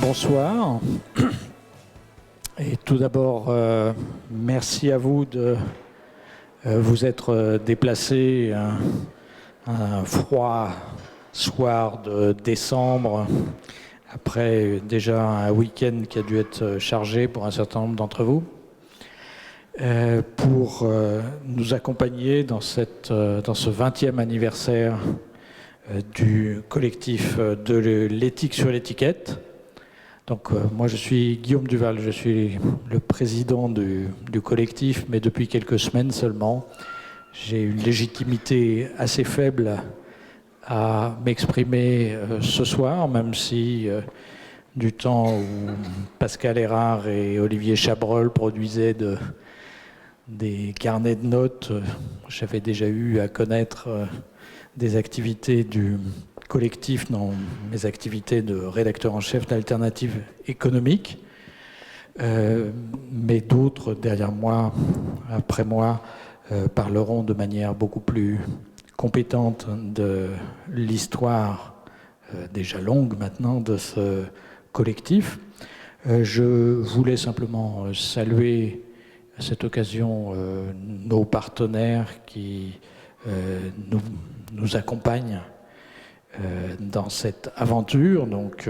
Bonsoir. Et tout d'abord, merci à vous de vous être déplacés un froid soir de décembre, après déjà un week-end qui a dû être chargé pour un certain nombre d'entre vous, pour nous accompagner dans ce 20e anniversaire du collectif de l'éthique sur l'étiquette. Donc moi je suis Guillaume Duval, je suis le président du collectif, mais depuis quelques semaines seulement. J'ai une légitimité assez faible à m'exprimer ce soir, même si du temps où Pascal Errard et Olivier Chabrol produisaient des carnets de notes, j'avais déjà eu à connaître des activités du collectif dans mes activités de rédacteur en chef d'Alternative économique, mais d'autres derrière moi, après moi, parleront de manière beaucoup plus compétente de l'histoire déjà longue maintenant de ce collectif. Je voulais simplement saluer à cette occasion nos partenaires qui nous accompagnent dans cette aventure, donc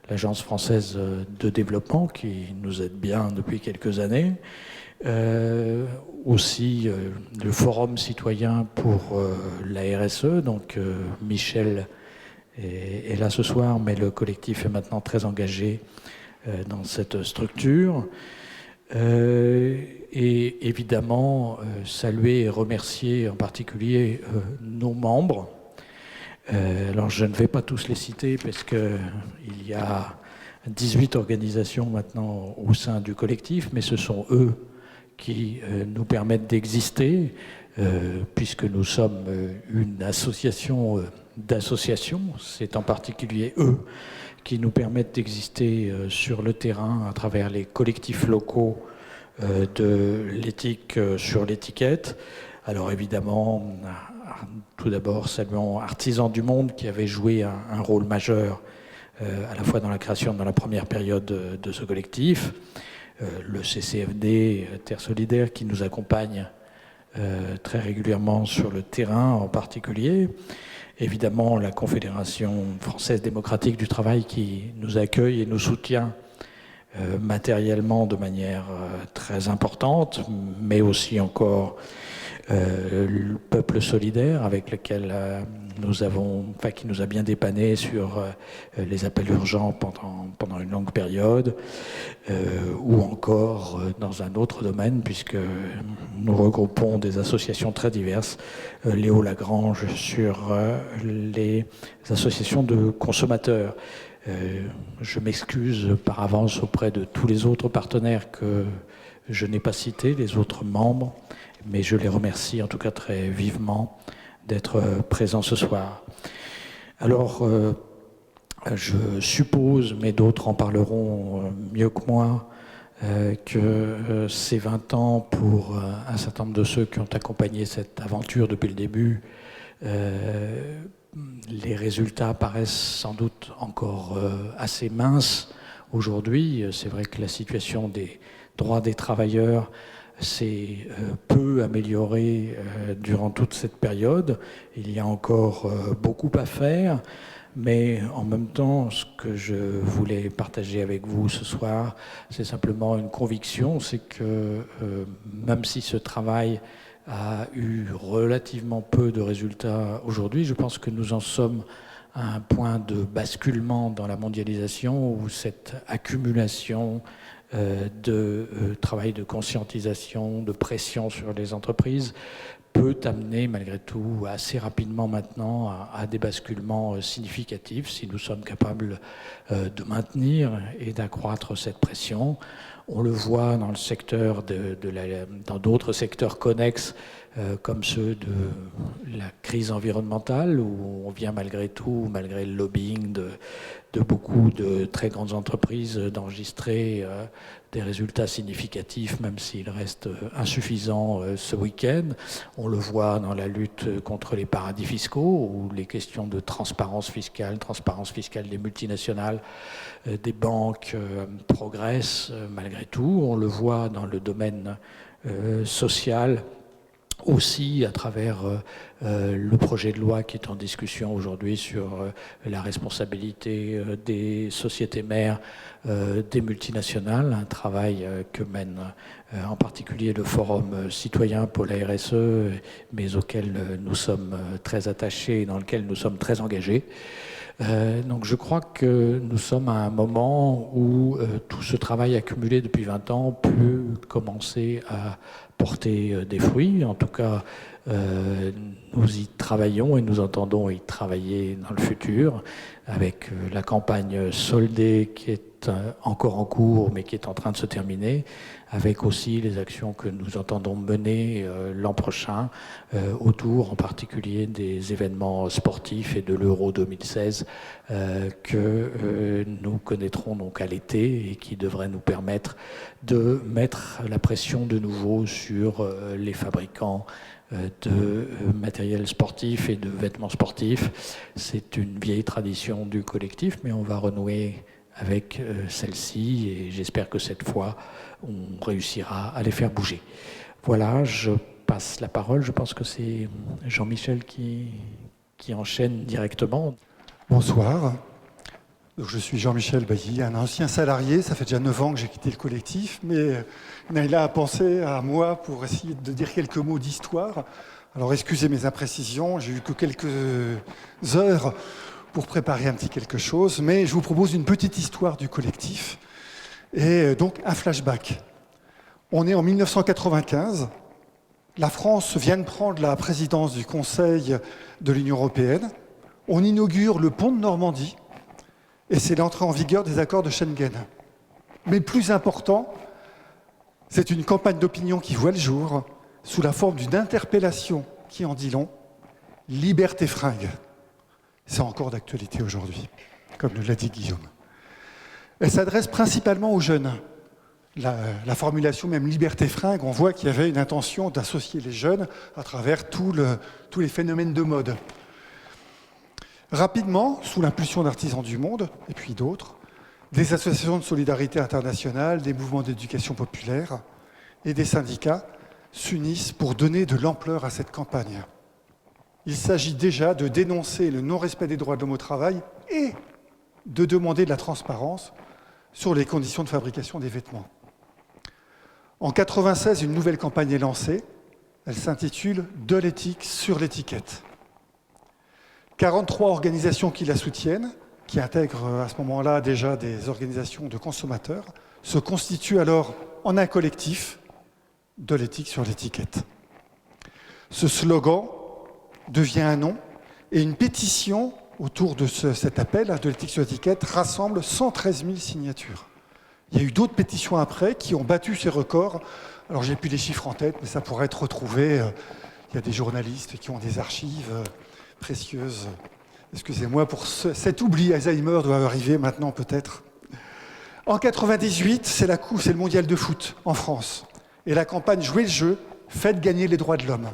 l'Agence française de développement qui nous aide bien depuis quelques années, aussi le Forum citoyen pour la RSE, donc Michel est là ce soir, mais le collectif est maintenant très engagé dans cette structure. Et évidemment, saluer et remercier en particulier nos membres. Alors je ne vais pas tous les citer parce qu'il y a 18 organisations maintenant au sein du collectif, mais ce sont eux qui nous permettent d'exister, puisque nous sommes une association d'associations. C'est en particulier eux qui nous permettent d'exister sur le terrain à travers les collectifs locaux de l'éthique sur l'étiquette. Alors évidemment, tout d'abord, saluons Artisans du Monde qui avait joué un rôle majeur à la fois dans la création dans la première période de ce collectif, le CCFD, Terre Solidaire, qui nous accompagne très régulièrement sur le terrain en particulier, évidemment la Confédération française démocratique du travail qui nous accueille et nous soutient matériellement de manière très importante, mais aussi encore le peuple solidaire avec lequel qui nous a bien dépanné sur les appels urgents pendant une longue période, ou encore dans un autre domaine, puisque nous regroupons des associations très diverses, Léo Lagrange sur les associations de consommateurs. Je m'excuse par avance auprès de tous les autres partenaires que je n'ai pas cités, les autres membres, mais je les remercie en tout cas très vivement d'être présents ce soir. Alors, je suppose, mais d'autres en parleront mieux que moi, que ces 20 ans, pour un certain nombre de ceux qui ont accompagné cette aventure depuis le début, les résultats paraissent sans doute encore assez minces aujourd'hui. C'est vrai que la situation des droits des travailleurs s'est peu améliorée durant toute cette période. Il y a encore beaucoup à faire, mais en même temps, ce que je voulais partager avec vous ce soir, c'est simplement une conviction, c'est que même si ce travail a eu relativement peu de résultats aujourd'hui, je pense que nous en sommes à un point de basculement dans la mondialisation où cette accumulation de travail de conscientisation, de pression sur les entreprises peut amener malgré tout assez rapidement maintenant à des basculements significatifs si nous sommes capables de maintenir et d'accroître cette pression. On le voit dans le secteur dans d'autres secteurs connexes comme ceux de la crise environnementale, où on vient malgré tout, malgré le lobbying de beaucoup de très grandes entreprises d'enregistrer des résultats significatifs, même s'ils restent insuffisants ce week-end. On le voit dans la lutte contre les paradis fiscaux, où les questions de transparence fiscale des multinationales, des banques progressent malgré tout. On le voit dans le domaine social, aussi à travers le projet de loi qui est en discussion aujourd'hui sur la responsabilité des sociétés mères des multinationales, un travail que mène en particulier le Forum citoyen pour la RSE, mais auquel nous sommes très attachés et dans lequel nous sommes très engagés. Donc je crois que nous sommes à un moment où tout ce travail accumulé depuis 20 ans peut commencer à porter des fruits. En tout cas, nous y travaillons et nous entendons y travailler dans le futur avec la campagne soldée qui est encore en cours mais qui est en train de se terminer, avec aussi les actions que nous entendons mener l'an prochain autour en particulier des événements sportifs et de l'Euro 2016 que nous connaîtrons donc à l'été et qui devraient nous permettre de mettre la pression de nouveau sur les fabricants de matériel sportif et de vêtements sportifs. C'est une vieille tradition du collectif, mais on va renouer avec celle-ci et j'espère que cette fois on réussira à les faire bouger. Voilà, je passe la parole. Je pense que c'est Jean-Michel qui enchaîne directement. Bonsoir. Je suis Jean-Michel Bailly, un ancien salarié. Ça fait déjà 9 ans que j'ai quitté le collectif, mais Naïla a pensé à moi pour essayer de dire quelques mots d'histoire. Alors excusez mes imprécisions, j'ai eu que quelques heures pour préparer un petit quelque chose, mais je vous propose une petite histoire du collectif et donc un flashback. On est en 1995, la France vient de prendre la présidence du Conseil de l'Union européenne, on inaugure le pont de Normandie et c'est l'entrée en vigueur des accords de Schengen. Mais plus important, c'est une campagne d'opinion qui voit le jour sous la forme d'une interpellation qui en dit long, Liberté fringue. C'est encore d'actualité aujourd'hui, comme nous l'a dit Guillaume. Elle s'adresse principalement aux jeunes. La formulation même liberté fringue, on voit qu'il y avait une intention d'associer les jeunes à travers tous les phénomènes de mode. Rapidement, sous l'impulsion d'Artisans du Monde, et puis d'autres, des associations de solidarité internationale, des mouvements d'éducation populaire et des syndicats s'unissent pour donner de l'ampleur à cette campagne. Il s'agit déjà de dénoncer le non-respect des droits de l'homme au travail et de demander de la transparence sur les conditions de fabrication des vêtements. En 1996, une nouvelle campagne est lancée. Elle s'intitule « De l'éthique sur l'étiquette ». 43 organisations qui la soutiennent, qui intègrent à ce moment-là déjà des organisations de consommateurs, se constituent alors en un collectif de l'éthique sur l'étiquette. Ce slogan devient un nom et une pétition autour de cet appel de l'éthique sur l'étiquette rassemble 113 000 signatures. Il y a eu d'autres pétitions après qui ont battu ces records. Alors j'ai plus les chiffres en tête, mais ça pourrait être retrouvé. Il y a des journalistes qui ont des archives précieuses. Excusez-moi pour cet oubli, Alzheimer doit arriver maintenant peut-être. En 98, c'est le mondial de foot en France. Et la campagne Jouez le jeu, faites gagner les droits de l'homme.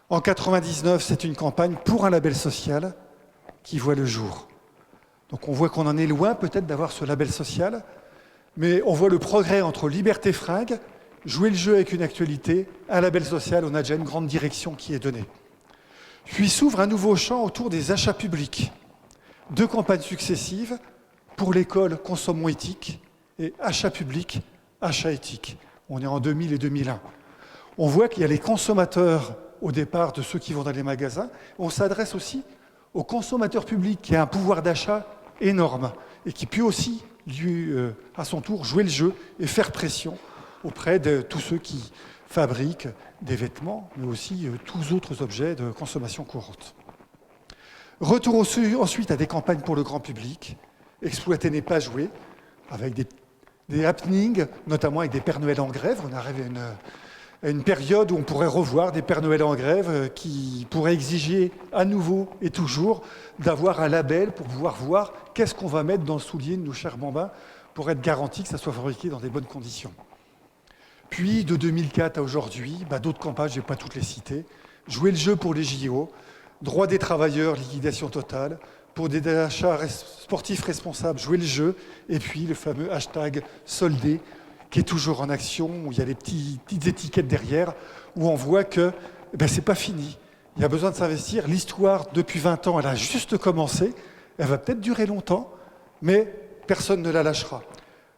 En 99, c'est une campagne pour un label social qui voit le jour. Donc on voit qu'on en est loin peut-être d'avoir ce label social, mais on voit le progrès entre liberté fringue, jouer le jeu avec une actualité, un label social, on a déjà une grande direction qui est donnée. Puis s'ouvre un nouveau champ autour des achats publics. 2 campagnes successives pour l'école Consommons éthique et achat public, achat éthique. On est en 2000 et 2001. On voit qu'il y a les consommateurs au départ de ceux qui vont dans les magasins. On s'adresse aussi aux consommateurs publics qui a un pouvoir d'achat énorme et qui peut aussi, à son tour, jouer le jeu et faire pression auprès de tous ceux qui fabriquent des vêtements, mais aussi tous autres objets de consommation courante. Retour ensuite à des campagnes pour le grand public. Exploiter n'est pas jouer, avec des happenings, notamment avec des Pères Noël en grève. On arrive à Une période où on pourrait revoir des Pères Noël en grève qui pourraient exiger à nouveau et toujours d'avoir un label pour pouvoir voir qu'est-ce qu'on va mettre dans le soulier de nos chers bambins pour être garanti que ça soit fabriqué dans des bonnes conditions. Puis, de 2004 à aujourd'hui, d'autres campagnes, je ne vais pas toutes les citer. Jouer le jeu pour les JO, droit des travailleurs, liquidation totale, pour des achats sportifs responsables, jouer le jeu, et puis le fameux hashtag soldé, qui est toujours en action, où il y a les petites étiquettes derrière, où on voit que c'est pas fini. Il y a besoin de s'investir. L'histoire, depuis 20 ans, elle a juste commencé. Elle va peut-être durer longtemps, mais personne ne la lâchera.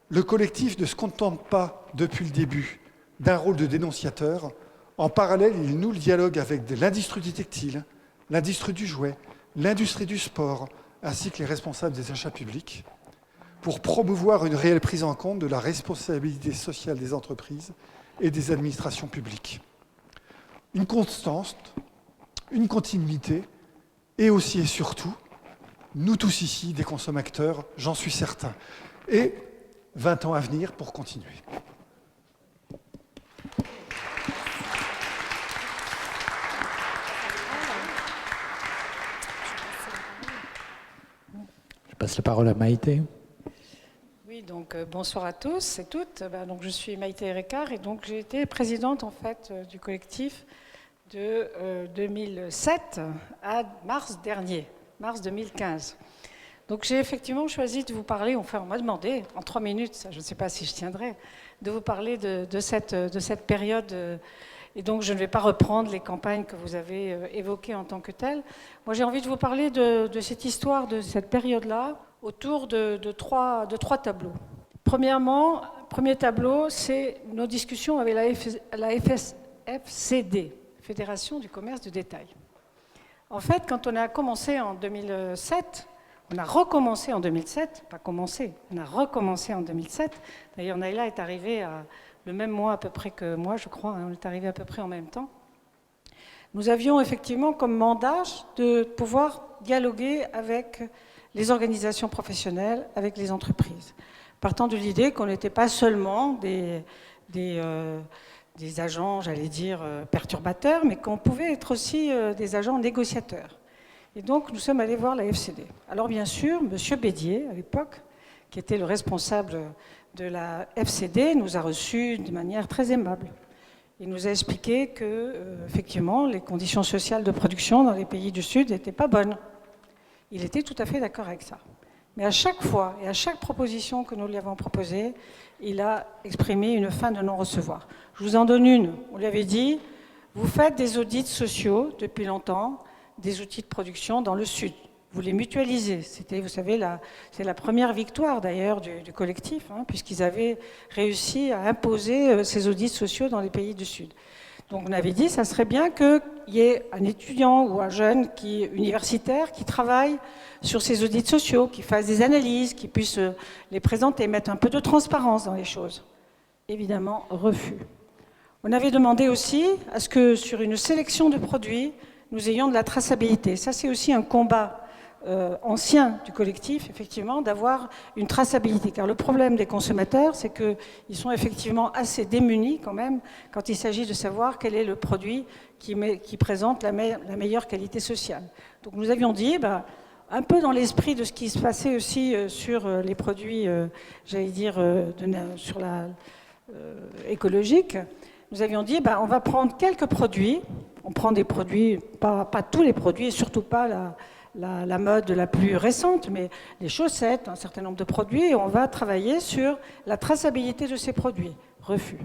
Le collectif ne se contente pas, depuis le début, d'un rôle de dénonciateur. En parallèle, il noue le dialogue avec l'industrie du textile, l'industrie du jouet, l'industrie du sport, ainsi que les responsables des achats publics, pour promouvoir une réelle prise en compte de la responsabilité sociale des entreprises et des administrations publiques. Une constance, une continuité, et aussi et surtout, nous tous ici, des consommateurs, j'en suis certain, et 20 ans à venir pour continuer. Je passe la parole à Maïté. Oui, donc bonsoir à tous et toutes. Donc, je suis Maïté Ricard et donc j'ai été présidente en fait du collectif de 2007 à mars dernier, mars 2015. Donc j'ai effectivement choisi de vous parler, enfin on m'a demandé en 3 minutes, ça, je ne sais pas si je tiendrai, de vous parler de cette période. Et donc je ne vais pas reprendre les campagnes que vous avez évoquées en tant que telles. Moi j'ai envie de vous parler de cette histoire, de cette période-là, autour de trois tableaux. Premièrement, premier tableau, c'est nos discussions avec la FCD, Fédération du commerce de détail. En fait, quand on a commencé en 2007, on a recommencé en 2007, pas commencé, on a recommencé en 2007. D'ailleurs, Naïla est arrivée le même mois à peu près que moi, je crois, on est arrivés à peu près en même temps. Nous avions effectivement comme mandat de pouvoir dialoguer avec les organisations professionnelles, avec les entreprises, partant de l'idée qu'on n'était pas seulement des agents, j'allais dire, perturbateurs, mais qu'on pouvait être aussi des agents négociateurs. Et donc, nous sommes allés voir la FCD. Alors, bien sûr, M. Bédier, à l'époque, qui était le responsable de la FCD, nous a reçus de manière très aimable. Il nous a expliqué que, effectivement, les conditions sociales de production dans les pays du Sud n'étaient pas bonnes. Il était tout à fait d'accord avec ça. Mais à chaque fois et à chaque proposition que nous lui avons proposée, il a exprimé une fin de non-recevoir. Je vous en donne une. On lui avait dit, vous faites des audits sociaux depuis longtemps, des outils de production dans le Sud. Vous les mutualisez. C'était, vous savez, c'est la première victoire d'ailleurs du collectif, puisqu'ils avaient réussi à imposer ces audits sociaux dans les pays du Sud. Donc on avait dit, ça serait bien qu'il y ait un étudiant ou un jeune universitaire qui travaille sur ces audits sociaux, qui fasse des analyses, qui puisse les présenter, mettre un peu de transparence dans les choses. Évidemment, refus. On avait demandé aussi à ce que sur une sélection de produits, nous ayons de la traçabilité. Ça, c'est aussi un combat ancien du collectif, effectivement, d'avoir une traçabilité. Car le problème des consommateurs, c'est qu'ils sont effectivement assez démunis quand même quand il s'agit de savoir quel est le produit qui présente la meilleure qualité sociale. Donc nous avions dit, un peu dans l'esprit de ce qui se passait aussi sur les produits, j'allais dire, sur la écologique, nous avions dit, on va prendre quelques produits, on prend des produits, pas tous les produits, et surtout pas la mode la plus récente, mais les chaussettes, un certain nombre de produits, et on va travailler sur la traçabilité de ces produits. Refus.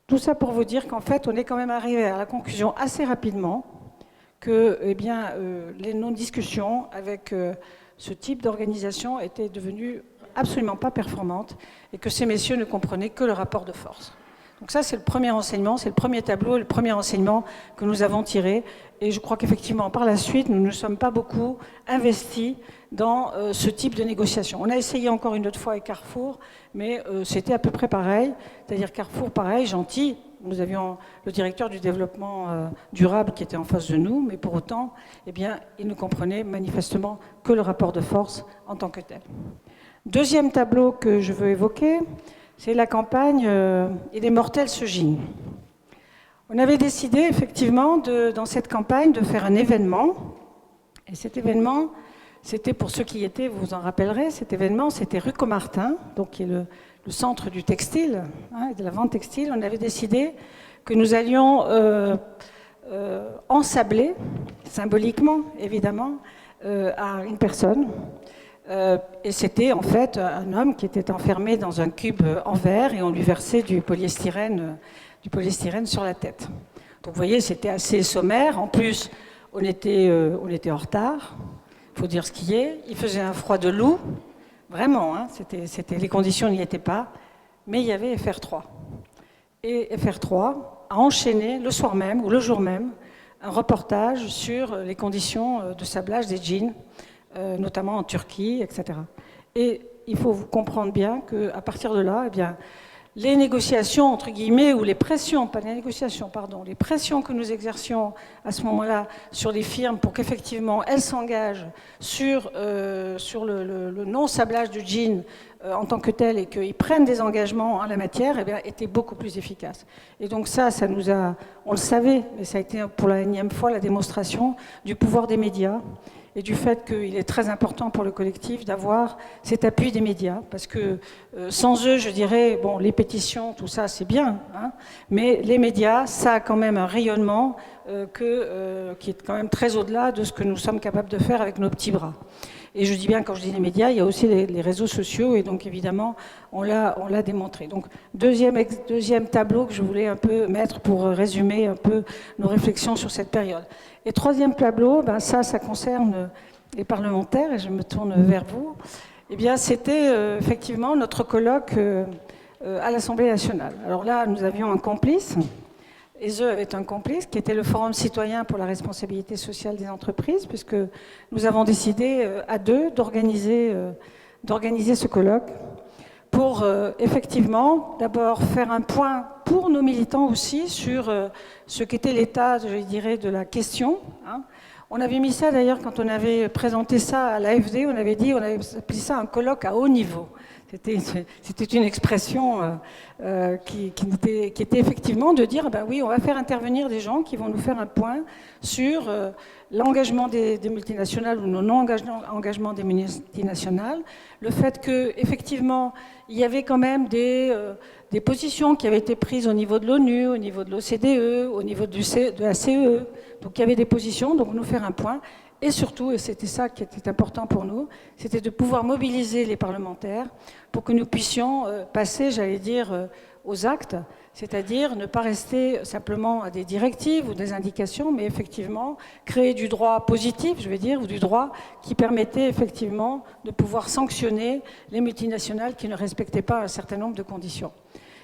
Tout ça pour vous dire qu'en fait, on est quand même arrivé à la conclusion assez rapidement que les non-discussions avec ce type d'organisation étaient devenues absolument pas performantes et que ces messieurs ne comprenaient que le rapport de force. Donc ça, c'est le premier enseignement, c'est le premier tableau, le premier enseignement que nous avons tiré. Et je crois qu'effectivement, par la suite, nous ne sommes pas beaucoup investis dans ce type de négociation. On a essayé encore une autre fois avec Carrefour, mais c'était à peu près pareil. C'est-à-dire Carrefour, pareil, gentil. Nous avions le directeur du développement durable qui était en face de nous, mais pour autant, il ne comprenait manifestement que le rapport de force en tant que tel. Deuxième tableau que je veux évoquer, c'est la campagne « Et les mortels se gignent ». On avait décidé effectivement dans cette campagne de faire un événement. Et cet événement, c'était pour ceux qui y étaient, vous vous en rappellerez, cet événement, c'était rue Comartin, donc qui est le centre du textile, hein, de la vente textile. On avait décidé que nous allions ensabler, symboliquement évidemment, à une personne. Et c'était en fait un homme qui était enfermé dans un cube en verre et on lui versait du polystyrène sur la tête. Donc vous voyez, c'était assez sommaire. En plus, on était en retard, il faut dire ce qui est. Il faisait un froid de loup, vraiment, hein, les conditions n'y étaient pas. Mais il y avait FR3. Et FR3 a enchaîné le soir même ou le jour même un reportage sur les conditions de sablage des jeans, notamment en Turquie, etc. Et il faut comprendre bien qu'à partir de là, eh bien, les négociations, entre guillemets, ou les pressions, pas les négociations, pardon, les pressions que nous exercions à ce moment-là sur les firmes pour qu'effectivement elles s'engagent sur le non-sablage du jean en tant que tel et qu'ils prennent des engagements en la matière, eh bien, étaient beaucoup plus efficaces. Et donc ça nous a, on le savait, mais ça a été pour la énième fois la démonstration du pouvoir des médias et du fait qu'il est très important pour le collectif d'avoir cet appui des médias, parce que sans eux, je dirais, bon, les pétitions, tout ça, c'est bien, hein, mais les médias, ça a quand même un rayonnement qui est quand même très au-delà de ce que nous sommes capables de faire avec nos petits bras. Et je dis bien, quand je dis les médias, il y a aussi les réseaux sociaux, et donc évidemment, on l'a démontré. Donc, deuxième tableau que je voulais un peu mettre pour résumer un peu nos réflexions sur cette période. Et troisième tableau, ben ça concerne les parlementaires, et je me tourne vers vous. Eh bien, c'était effectivement notre colloque à l'Assemblée nationale. Alors là, nous avions un complice. ESE avait un complice qui était le Forum citoyen pour la responsabilité sociale des entreprises, puisque nous avons décidé à deux d'organiser ce colloque pour effectivement d'abord faire un point pour nos militants aussi sur ce qu'était l'état, je dirais, de la question. Hein. On avait mis ça d'ailleurs quand on avait présenté ça à l'AFD, on avait appelé ça un colloque à haut niveau. C'était une expression qui était effectivement de dire, ben oui, on va faire intervenir des gens qui vont nous faire un point sur l'engagement des multinationales ou le non-engagement des multinationales, le fait qu'effectivement, il y avait quand même des positions qui avaient été prises au niveau de l'ONU, au niveau de l'OCDE, au niveau de la CEE. Donc il y avait des positions, donc nous faire un point. Et surtout, et c'était ça qui était important pour nous, c'était de pouvoir mobiliser les parlementaires pour que nous puissions passer, j'allais dire, aux actes, c'est-à-dire ne pas rester simplement à des directives ou des indications, mais effectivement créer du droit positif, je vais dire, ou du droit qui permettait effectivement de pouvoir sanctionner les multinationales qui ne respectaient pas un certain nombre de conditions.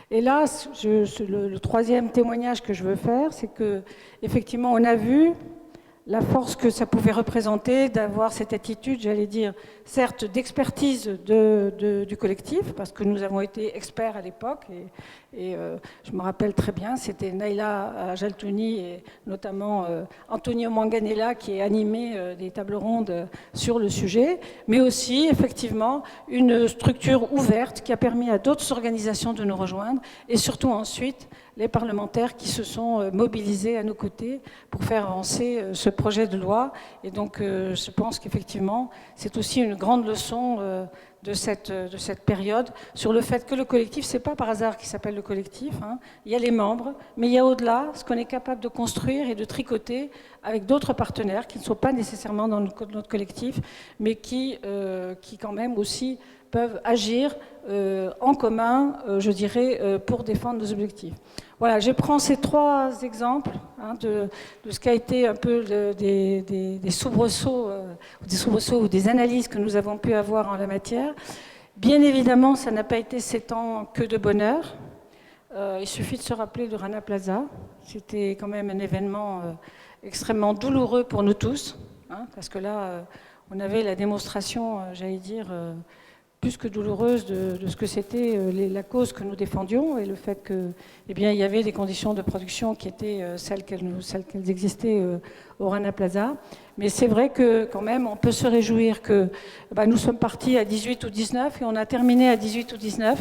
Et là, le troisième témoignage que je veux faire, c'est que effectivement, on a vu la force que ça pouvait représenter d'avoir cette attitude, j'allais dire, certes d'expertise du collectif, parce que nous avons été experts à l'époque, et je me rappelle très bien, c'était Naila Jaltouni et notamment Antonio Manganella qui animaient des tables rondes sur le sujet, mais aussi effectivement une structure ouverte qui a permis à d'autres organisations de nous rejoindre, et surtout ensuite les parlementaires qui se sont mobilisés à nos côtés pour faire avancer ce projet de loi. Et donc, je pense qu'effectivement, c'est aussi une grande leçon de cette période sur le fait que le collectif, c'est pas par hasard qu'il s'appelle le collectif. Hein. Il y a les membres, mais il y a au-delà ce qu'on est capable de construire et de tricoter avec d'autres partenaires qui ne sont pas nécessairement dans notre collectif, mais qui quand même aussi peuvent agir en commun, je dirais, pour défendre nos objectifs. Voilà, je prends ces trois exemples de ce qu'a été un peu des soubresauts ou des analyses que nous avons pu avoir en la matière. Bien évidemment, ça n'a pas été 7 ans que de bonheur. Il suffit de se rappeler du Rana Plaza. C'était quand même un événement extrêmement douloureux pour nous tous, hein, parce que là, on avait la démonstration, j'allais dire, plus que douloureuse de ce que c'était la cause que nous défendions et le fait que, eh bien, il y avait des conditions de production qui étaient celles qu'elles existaient au Rana Plaza. Mais c'est vrai que quand même, on peut se réjouir que nous sommes partis à 18 ou 19 et on a terminé à 18 ou 19.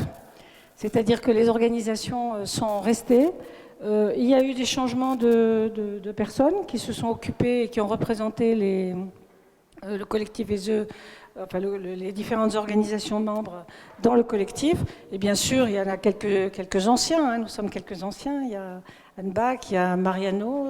C'est-à-dire que les organisations sont restées. il y a eu des changements de personnes qui se sont occupées et qui ont représenté le collectif ESE, enfin les différentes organisations membres dans le collectif. Et bien sûr, il y en a quelques anciens, hein, nous sommes quelques anciens. Il y a Anne Bach, il y a Mariano,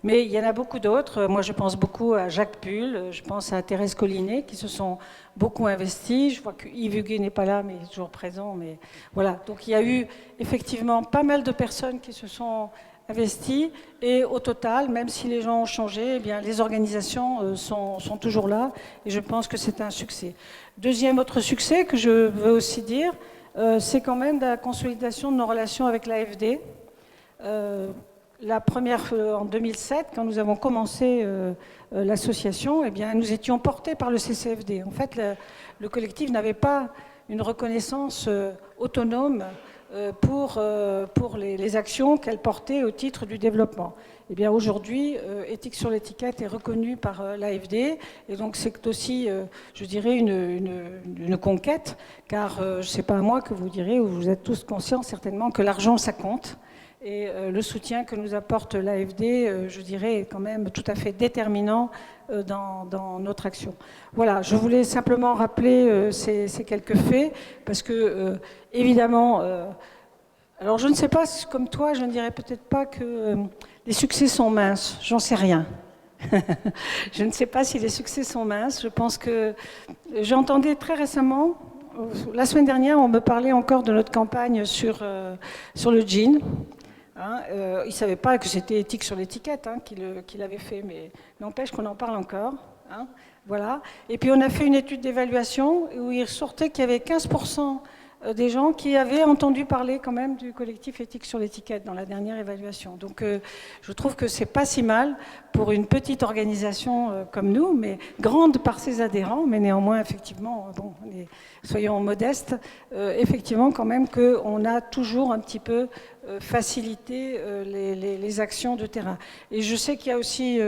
mais il y en a beaucoup d'autres. Moi, je pense beaucoup à Jacques Bull, je pense à Thérèse Collinet, qui se sont beaucoup investis. Je vois que Yves Huguet n'est pas là, mais il est toujours présent. Mais voilà. Donc il y a eu effectivement pas mal de personnes qui se sont investies. Et au total, même si les gens ont changé, eh bien, les organisations sont toujours là. Et je pense que c'est un succès. Deuxième autre succès que je veux aussi dire, c'est quand même la consolidation de nos relations avec l'AFD. La première en 2007, quand nous avons commencé l'association, eh bien, nous étions portés par le CCFD. En fait, le collectif n'avait pas une reconnaissance autonome pour les actions qu'elle portait au titre du développement. Eh bien, aujourd'hui, Éthique sur l'étiquette est reconnue par l'AFD, et donc c'est aussi, je dirais, une conquête, car je ne sais pas à moi que vous direz, ou vous êtes tous conscients certainement que l'argent, ça compte. Et le soutien que nous apporte l'AFD, je dirais, est quand même tout à fait déterminant dans notre action. Voilà, je voulais simplement rappeler ces quelques faits, parce que, évidemment, alors je ne sais pas, comme toi, je ne dirais peut-être pas que les succès sont minces, j'en sais rien. Je ne sais pas si les succès sont minces, je pense que j'entendais très récemment, la semaine dernière, on me parlait encore de notre campagne sur le jean. Hein, il ne savait pas que c'était Éthique sur l'étiquette hein, qu'il avait fait, mais n'empêche qu'on en parle encore. Hein, voilà. Et puis on a fait une étude d'évaluation où il ressortait qu'il y avait 15% des gens qui avaient entendu parler quand même du collectif Éthique sur l'étiquette dans la dernière évaluation. Donc je trouve que c'est pas si mal pour une petite organisation comme nous, mais grande par ses adhérents, mais néanmoins effectivement, bon, soyons modestes, effectivement quand même qu'on a toujours un petit peu facilité les actions de terrain. Et je sais qu'il y a aussi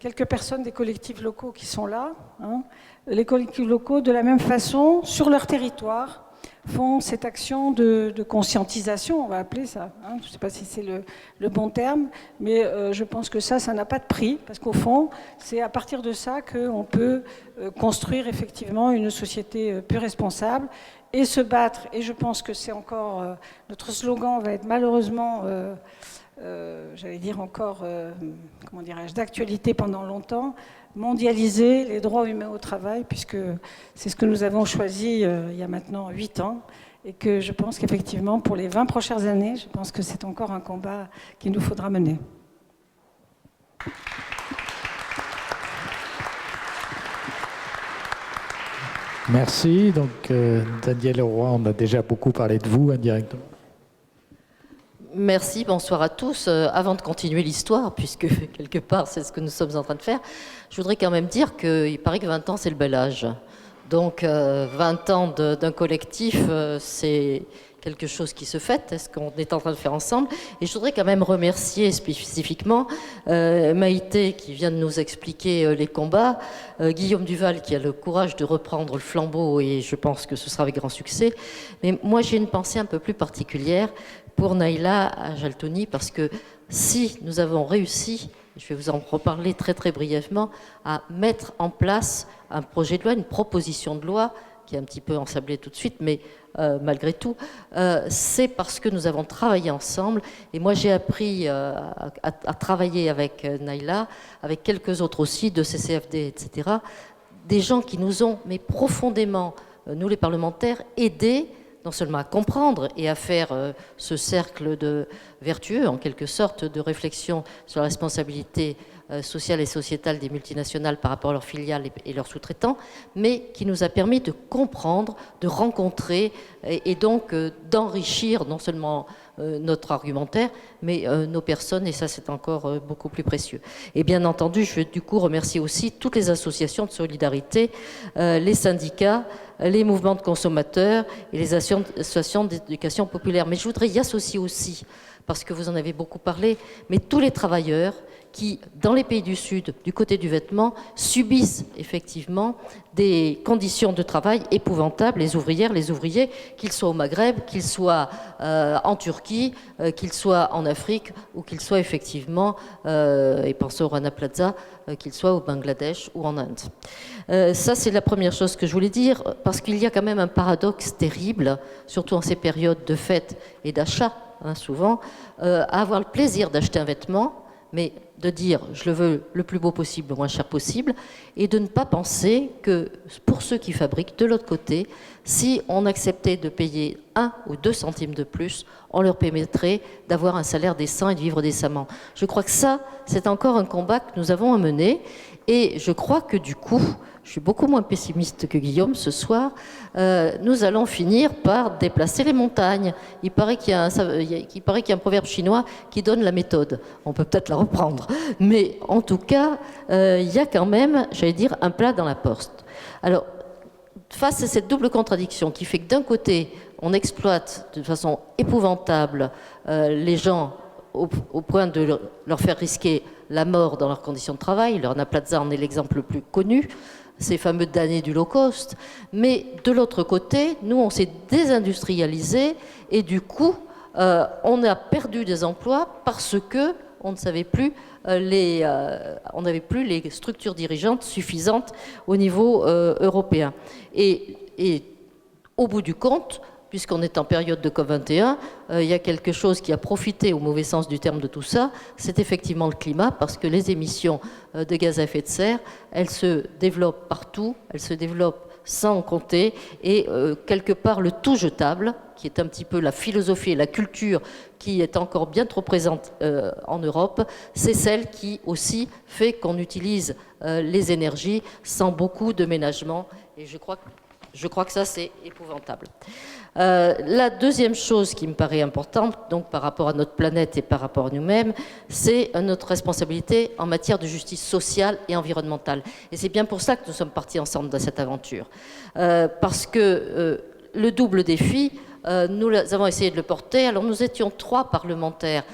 quelques personnes des collectifs locaux qui sont là. Hein. Les collectifs locaux, de la même façon, sur leur territoire, font cette action de conscientisation, on va appeler ça. Hein. Je ne sais pas si c'est le bon terme, mais je pense que ça n'a pas de prix, parce qu'au fond, c'est à partir de ça qu'on peut construire effectivement une société plus responsable et se battre. Et je pense que c'est encore... notre slogan va être malheureusement... j'allais dire encore, comment dirais-je, d'actualité pendant longtemps, mondialiser les droits humains au travail, puisque c'est ce que nous avons choisi il y a maintenant 8 ans, et que je pense qu'effectivement, pour les 20 prochaines années, je pense que c'est encore un combat qu'il nous faudra mener. Merci. Donc, Daniel Roy, on a déjà beaucoup parlé de vous indirectement. Merci, bonsoir à tous. Avant de continuer l'histoire, puisque quelque part c'est ce que nous sommes en train de faire, je voudrais quand même dire qu'il paraît que 20 ans c'est le bel âge. Donc 20 ans d'un collectif, c'est quelque chose qui se fête, est-ce qu'on est en train de faire ensemble. Et je voudrais quand même remercier spécifiquement Maïté qui vient de nous expliquer les combats, Guillaume Duval qui a le courage de reprendre le flambeau et je pense que ce sera avec grand succès. Mais moi j'ai une pensée un peu plus particulière pour Naïla Jaltouni, parce que si nous avons réussi, je vais vous en reparler très très brièvement, à mettre en place un projet de loi, une proposition de loi, qui est un petit peu ensablée tout de suite, mais malgré tout, c'est parce que nous avons travaillé ensemble, et moi j'ai appris à travailler avec Naïla, avec quelques autres aussi, de CCFD, etc., des gens qui nous ont, mais profondément, nous les parlementaires, aidés non seulement à comprendre et à faire ce cercle de vertueux, en quelque sorte, de réflexion sur la responsabilité sociale et sociétale des multinationales par rapport à leurs filiales et leurs sous-traitants, mais qui nous a permis de comprendre, de rencontrer et donc d'enrichir non seulement notre argumentaire, mais nos personnes, et ça c'est encore beaucoup plus précieux. Et bien entendu, je vais du coup remercier aussi toutes les associations de solidarité, les syndicats, les mouvements de consommateurs et les associations d'éducation populaire. Mais je voudrais y associer aussi, parce que vous en avez beaucoup parlé, mais tous les travailleurs qui, dans les pays du Sud, du côté du vêtement, subissent effectivement des conditions de travail épouvantables, les ouvrières, les ouvriers, qu'ils soient au Maghreb, qu'ils soient en Turquie, qu'ils soient en Afrique ou qu'ils soient effectivement, et pensez au Rana Plaza, qu'ils soient au Bangladesh ou en Inde. Ça, c'est la première chose que je voulais dire, parce qu'il y a quand même un paradoxe terrible, surtout en ces périodes de fêtes et d'achat, hein, souvent, à avoir le plaisir d'acheter un vêtement, mais de dire je le veux le plus beau possible, le moins cher possible, et de ne pas penser que pour ceux qui fabriquent, de l'autre côté, si on acceptait de payer 1 ou 2 centimes de plus, on leur permettrait d'avoir un salaire décent et de vivre décemment. Je crois que ça, c'est encore un combat que nous avons à mener, et je crois que du coup, je suis beaucoup moins pessimiste que Guillaume ce soir, nous allons finir par déplacer les montagnes. Il paraît qu'il y a un proverbe chinois qui donne la méthode. On peut peut-être la reprendre. Mais en tout cas, il y a quand même, j'allais dire, un plat dans la porte. Alors, face à cette double contradiction qui fait que d'un côté, on exploite de façon épouvantable les gens au point de leur faire risquer la mort dans leurs conditions de travail. Le Rana Plaza en est l'exemple le plus connu, ces fameux damnés du low cost. Mais de l'autre côté, nous, on s'est désindustrialisé et du coup, on a perdu des emplois parce que on ne savait plus on n'avait plus les structures dirigeantes suffisantes au niveau européen. Et au bout du compte, puisqu'on est en période de COP21, il y a quelque chose qui a profité au mauvais sens du terme de tout ça, c'est effectivement le climat, parce que les émissions de gaz à effet de serre, elles se développent partout, elles se développent sans compter, et quelque part le tout jetable, qui est un petit peu la philosophie et la culture qui est encore bien trop présente en Europe, c'est celle qui aussi fait qu'on utilise les énergies sans beaucoup de ménagement, et je crois que ça, c'est épouvantable. La deuxième chose qui me paraît importante, donc par rapport à notre planète et par rapport à nous-mêmes, c'est notre responsabilité en matière de justice sociale et environnementale. Et c'est bien pour ça que nous sommes partis ensemble dans cette aventure. Parce que le double défi, nous avons essayé de le porter. Alors nous étions 3 parlementaires,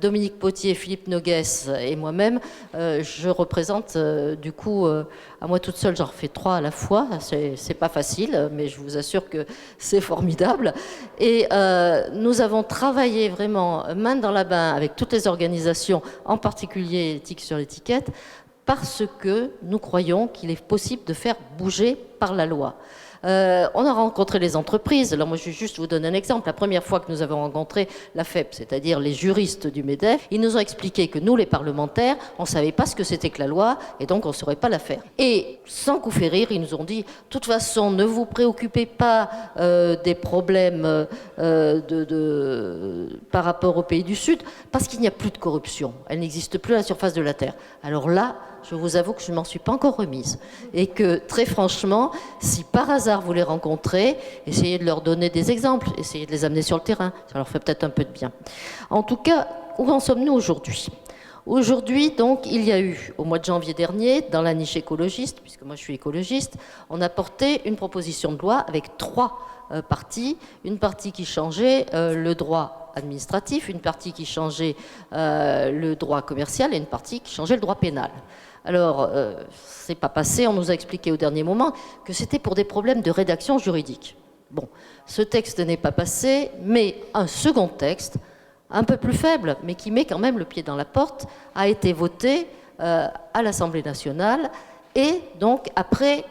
Dominique Potier, Philippe Noguès et moi-même. Je représente du coup, à moi toute seule, j'en refais 3 à la fois. C'est pas facile, mais je vous assure que c'est formidable. Et nous avons travaillé vraiment main dans la main avec toutes les organisations, en particulier Éthique sur l'étiquette, parce que nous croyons qu'il est possible de faire bouger par la loi. On a rencontré les entreprises. Alors moi, je vais juste vous donner un exemple. La première fois que nous avons rencontré la FEP, c'est-à-dire les juristes du MEDEF, ils nous ont expliqué que nous, les parlementaires, on ne savait pas ce que c'était que la loi et donc on ne saurait pas la faire. Et sans coup faire rire, ils nous ont dit, de toute façon, ne vous préoccupez pas des problèmes par rapport aux pays du Sud, parce qu'il n'y a plus de corruption. Elle n'existe plus à la surface de la Terre. Alors là, je vous avoue que je ne m'en suis pas encore remise. Et que, très franchement, si par hasard vous les rencontrez, essayez de leur donner des exemples, essayez de les amener sur le terrain, ça leur fait peut-être un peu de bien. En tout cas, où en sommes-nous aujourd'hui ? Aujourd'hui, donc, il y a eu, au mois de janvier dernier, dans la niche écologiste, puisque moi je suis écologiste, on a porté une proposition de loi avec 3 parties. Une partie qui changeait le droit administratif, une partie qui changeait le droit commercial et une partie qui changeait le droit pénal. Alors, c'est pas passé, on nous a expliqué au dernier moment que c'était pour des problèmes de rédaction juridique. Bon, ce texte n'est pas passé, mais un second texte, un peu plus faible, mais qui met quand même le pied dans la porte, a été voté à l'Assemblée nationale et donc après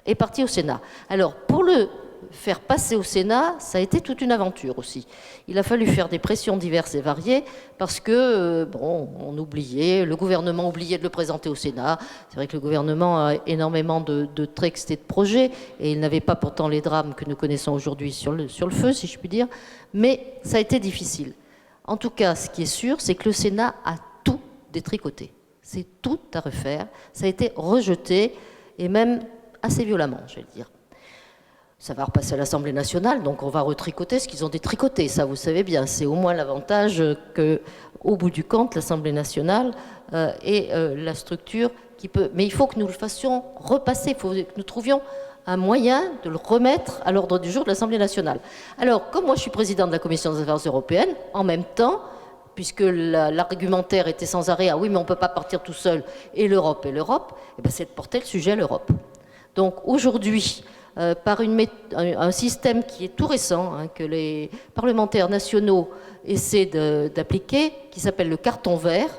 est parti au Sénat. Alors, pour le faire passer au Sénat, ça a été toute une aventure aussi. Il a fallu faire des pressions diverses et variées parce que, bon, on oubliait, le gouvernement oubliait de le présenter au Sénat. C'est vrai que le gouvernement a énormément de textes et de projets et il n'avait pas pourtant les drames que nous connaissons aujourd'hui sur le feu, si je puis dire, mais ça a été difficile. En tout cas, ce qui est sûr, c'est que le Sénat a tout détricoté. C'est tout à refaire. Ça a été rejeté et même assez violemment, je vais le dire. Ça va repasser à l'Assemblée nationale, donc on va retricoter ce qu'ils ont détricoté, ça vous savez bien. C'est au moins l'avantage qu'au bout du compte, l'Assemblée nationale est la structure qui peut... Mais il faut que nous le fassions repasser, il faut que nous trouvions un moyen de le remettre à l'ordre du jour de l'Assemblée nationale. Alors, comme moi je suis président de la Commission des affaires européennes, en même temps, puisque l'argumentaire était sans arrêt, ah oui, mais on ne peut pas partir tout seul, et l'Europe, eh bien, c'est de porter le sujet à l'Europe. Donc aujourd'hui, par un système qui est tout récent, hein, que les parlementaires nationaux essaient d'appliquer, qui s'appelle le carton vert,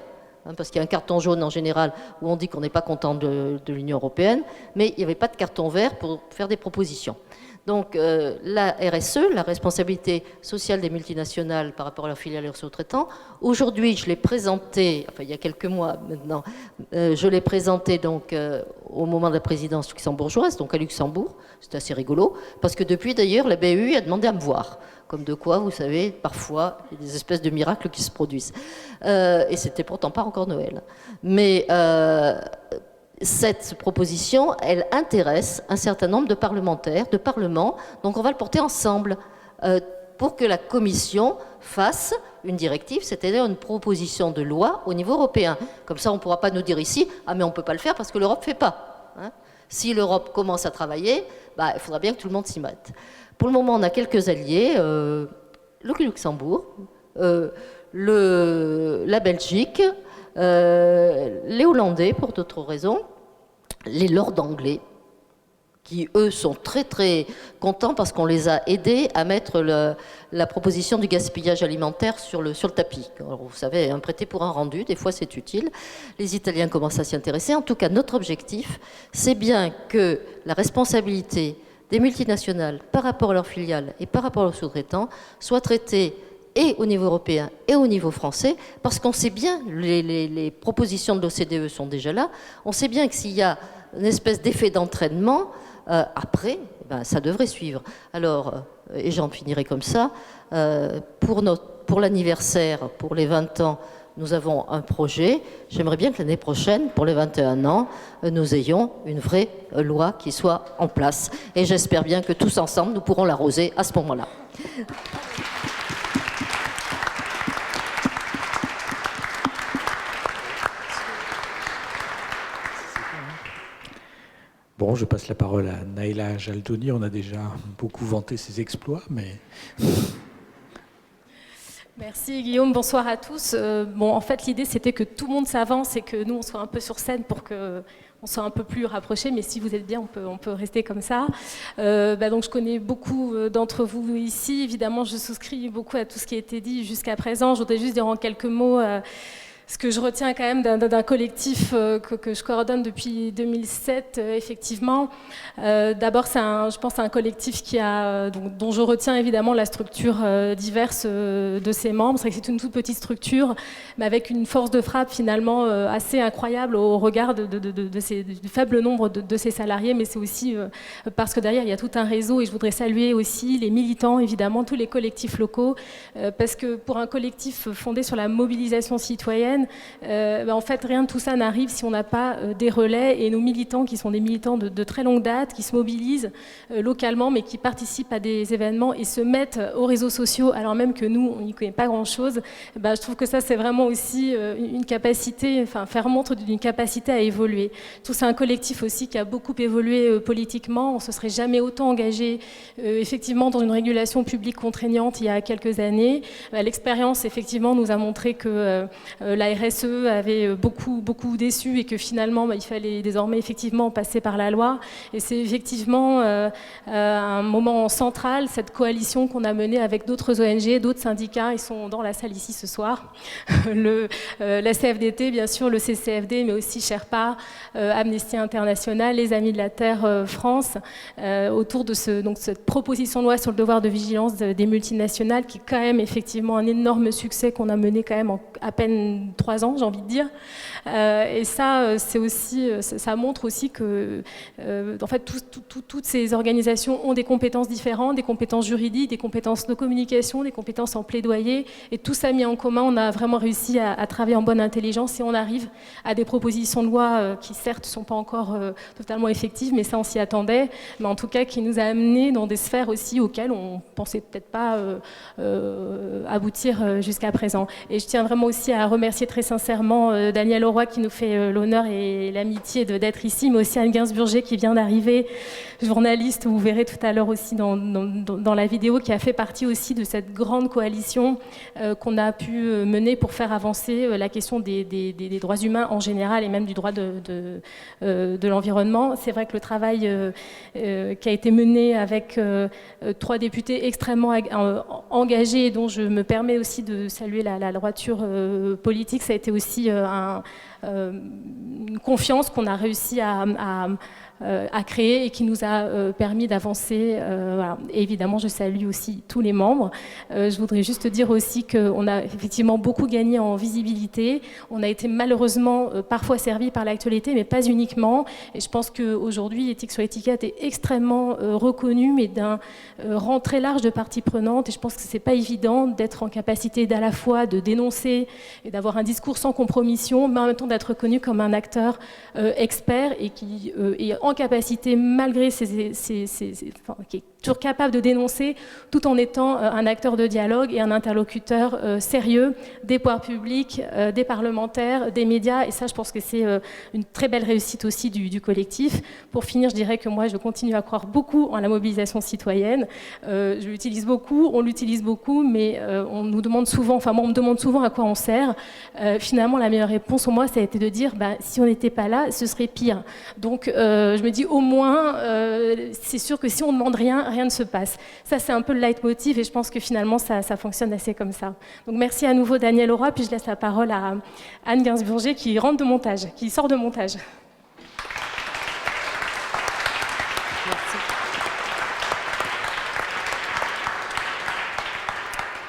hein, parce qu'il y a un carton jaune en général où on dit qu'on n'est pas content de l'Union européenne, mais il n'y avait pas de carton vert pour faire des propositions. Donc la RSE, la responsabilité sociale des multinationales par rapport à leurs filiales et leurs sous-traitants, aujourd'hui je l'ai présenté, enfin il y a quelques mois maintenant, je l'ai présenté donc au moment de la présidence luxembourgeoise, donc à Luxembourg, c'est assez rigolo, parce que depuis d'ailleurs la BEU a demandé à me voir, comme de quoi vous savez, parfois il y a des espèces de miracles qui se produisent. Et c'était pourtant pas encore Noël. Mais cette proposition, elle intéresse un certain nombre de parlementaires, de parlements, donc on va le porter ensemble pour que la Commission fasse une directive, c'est-à-dire une proposition de loi au niveau européen. Comme ça, on ne pourra pas nous dire ici, ah mais on ne peut pas le faire parce que l'Europe ne fait pas. Hein. Si l'Europe commence à travailler, bah, il faudra bien que tout le monde s'y mette. Pour le moment, on a quelques alliés, le Luxembourg, la Belgique, les Hollandais, pour d'autres raisons, les lords anglais, qui, eux, sont très, très contents parce qu'on les a aidés à mettre la proposition du gaspillage alimentaire sur le tapis. Alors, vous savez, un prêté pour un rendu, des fois, c'est utile. Les Italiens commencent à s'y intéresser. En tout cas, notre objectif, c'est bien que la responsabilité des multinationales par rapport à leurs filiales et par rapport aux sous-traitants soit traitée et au niveau européen et au niveau français, parce qu'on sait bien, les propositions de l'OCDE sont déjà là, on sait bien que s'il y a une espèce d'effet d'entraînement, après, ben, ça devrait suivre. Alors, et j'en finirai comme ça, pour l'anniversaire, pour les 20 ans, nous avons un projet. J'aimerais bien que l'année prochaine, pour les 21 ans, nous ayons une vraie loi qui soit en place. Et j'espère bien que tous ensemble, nous pourrons l'arroser à ce moment-là. Bon, je passe la parole à Naïla Jaldouni. On a déjà beaucoup vanté ses exploits, mais... Merci Guillaume, bonsoir à tous. Bon, en fait, l'idée, c'était que tout le monde s'avance et que nous, on soit un peu sur scène pour qu'on soit un peu plus rapprochés. Mais si vous êtes bien, on peut rester comme ça. Donc, je connais beaucoup d'entre vous ici. Évidemment, je souscris beaucoup à tout ce qui a été dit jusqu'à présent. Je voudrais juste dire en quelques mots... ce que je retiens quand même d'un collectif que je coordonne depuis 2007, effectivement. D'abord, je pense, un collectif dont je retiens évidemment la structure diverse de ses membres. C'est vrai que c'est une toute petite structure, mais avec une force de frappe finalement assez incroyable au regard du faible nombre de ses salariés, mais c'est aussi parce que derrière, il y a tout un réseau, et je voudrais saluer aussi les militants, évidemment, tous les collectifs locaux, parce que pour un collectif fondé sur la mobilisation citoyenne, en fait, rien de tout ça n'arrive si on n'a pas des relais, et nos militants, qui sont des militants de très longue date, qui se mobilisent localement, mais qui participent à des événements et se mettent aux réseaux sociaux, alors même que nous, on n'y connaît pas grand-chose. Je trouve que ça, c'est vraiment aussi une capacité, enfin, faire montre d'une capacité à évoluer. Je trouve que c'est un collectif aussi qui a beaucoup évolué politiquement. On ne se serait jamais autant engagé, effectivement, dans une régulation publique contraignante il y a quelques années. L'expérience, effectivement, nous a montré que la RSE avait beaucoup déçu, et que finalement il fallait désormais effectivement passer par la loi, et c'est effectivement un moment central, cette coalition qu'on a menée avec d'autres ONG, d'autres syndicats. Ils sont dans la salle ici ce soir, la CFDT bien sûr, le CCFD, mais aussi Sherpa, Amnesty International, les Amis de la Terre France, autour de cette proposition de loi sur le devoir de vigilance des multinationales, qui est quand même effectivement un énorme succès qu'on a mené quand même en à peine 3 ans, j'ai envie de dire. Et ça, c'est aussi, ça montre aussi que, en fait, toutes ces organisations ont des compétences différentes, des compétences juridiques, des compétences de communication, des compétences en plaidoyer, et tout ça mis en commun, on a vraiment réussi à travailler en bonne intelligence, et on arrive à des propositions de loi qui, certes, ne sont pas encore totalement effectives, mais ça, on s'y attendait, mais en tout cas, qui nous a amenés dans des sphères aussi auxquelles on ne pensait peut-être pas aboutir jusqu'à présent. Et je tiens vraiment aussi à remercier très sincèrement Daniel Leroy qui nous fait l'honneur et l'amitié d'être ici, mais aussi Anne Gainsburger qui vient d'arriver, journaliste, vous verrez tout à l'heure aussi dans la vidéo, qui a fait partie aussi de cette grande coalition qu'on a pu mener pour faire avancer la question des droits humains en général et même du droit de l'environnement. C'est vrai que le travail qui a été mené avec 3 députés extrêmement engagés, dont je me permets aussi de saluer la droiture politique, ça a été aussi une confiance qu'on a réussi à créer et qui nous a permis d'avancer. Voilà. Et évidemment, je salue aussi tous les membres. Je voudrais juste dire aussi qu'on a effectivement beaucoup gagné en visibilité. On a été malheureusement parfois servi par l'actualité, mais pas uniquement. Et je pense qu'aujourd'hui, Éthique sur l'étiquette est extrêmement reconnue, mais d'un rang très large de parties prenantes. Et je pense que c'est pas évident d'être en capacité d'à la fois de dénoncer et d'avoir un discours sans compromission, mais en même temps d'être reconnu comme un acteur expert et qui est en capacité, malgré qui est toujours capable de dénoncer, tout en étant un acteur de dialogue et un interlocuteur sérieux des pouvoirs publics, des parlementaires, des médias. Et ça, je pense que c'est une très belle réussite aussi du collectif. Pour finir, je dirais que moi, je continue à croire beaucoup en la mobilisation citoyenne. Je l'utilise beaucoup, on l'utilise beaucoup, mais on nous demande souvent, enfin moi, on me demande souvent à quoi on sert. Finalement, la meilleure réponse pour moi, ça a été de dire, si on n'était pas là, ce serait pire. Donc, je me dis, au moins, c'est sûr que si on ne demande rien, rien ne se passe. Ça, c'est un peu le leitmotiv et je pense que finalement, ça fonctionne assez comme ça. Donc, merci à nouveau Daniel Leroy, puis je laisse la parole à Anne Gainsburger qui rentre de montage, qui sort de montage.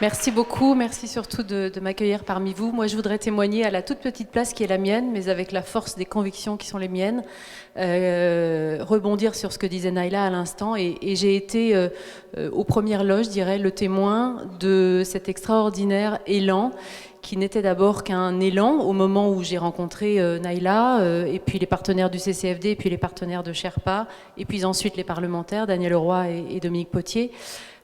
Merci beaucoup, merci surtout de m'accueillir parmi vous. Moi, je voudrais témoigner à la toute petite place qui est la mienne, mais avec la force des convictions qui sont les miennes, rebondir sur ce que disait Naïla à l'instant. Et j'ai été aux premières loges, je dirais, le témoin de cet extraordinaire élan qui n'était d'abord qu'un élan au moment où j'ai rencontré Naïla, et puis les partenaires du CCFD, et puis les partenaires de Sherpa, et puis ensuite les parlementaires, Daniel Leroy et Dominique Potier.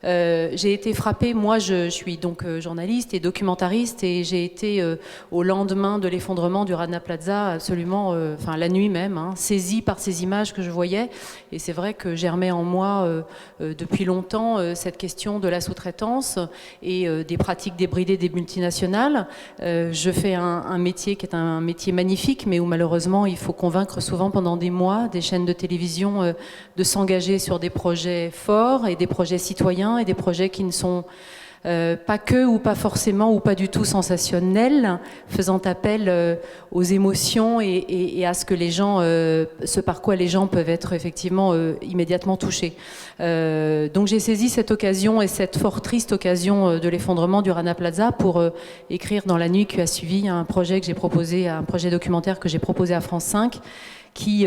J'ai été frappée, moi je suis donc journaliste et documentariste, et j'ai été au lendemain de l'effondrement du Rana Plaza absolument, enfin la nuit même, saisie par ces images que je voyais. Et c'est vrai que germait en moi depuis longtemps cette question de la sous-traitance et des pratiques débridées des multinationales. Je fais un métier qui est un métier magnifique, mais où malheureusement il faut convaincre souvent pendant des mois des chaînes de télévision de s'engager sur des projets forts et des projets citoyens et des projets qui ne sont pas que ou pas forcément ou pas du tout sensationnels, faisant appel aux émotions et à ce que les gens, ce par quoi les gens peuvent être effectivement immédiatement touchés. Donc j'ai saisi cette occasion et cette fort triste occasion de l'effondrement du Rana Plaza pour écrire dans la nuit qui a suivi un projet que j'ai proposé, un projet documentaire que j'ai proposé à France 5, qui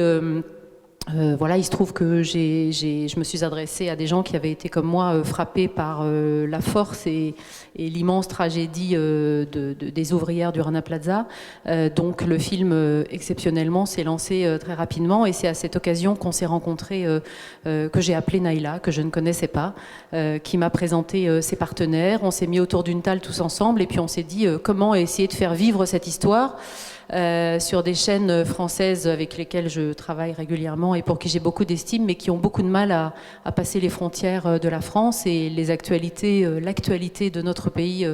voilà, il se trouve que je me suis adressée à des gens qui avaient été comme moi frappés par la force et l'immense tragédie des ouvrières du Rana Plaza. Donc le film exceptionnellement s'est lancé très rapidement, et c'est à cette occasion qu'on s'est rencontrés, que j'ai appelé Naïla, que je ne connaissais pas, qui m'a présenté ses partenaires. On s'est mis autour d'une table tous ensemble et puis on s'est dit comment essayer de faire vivre cette histoire sur des chaînes françaises avec lesquelles je travaille régulièrement et pour qui j'ai beaucoup d'estime, mais qui ont beaucoup de mal à passer les frontières de la France, et les actualités, l'actualité de notre pays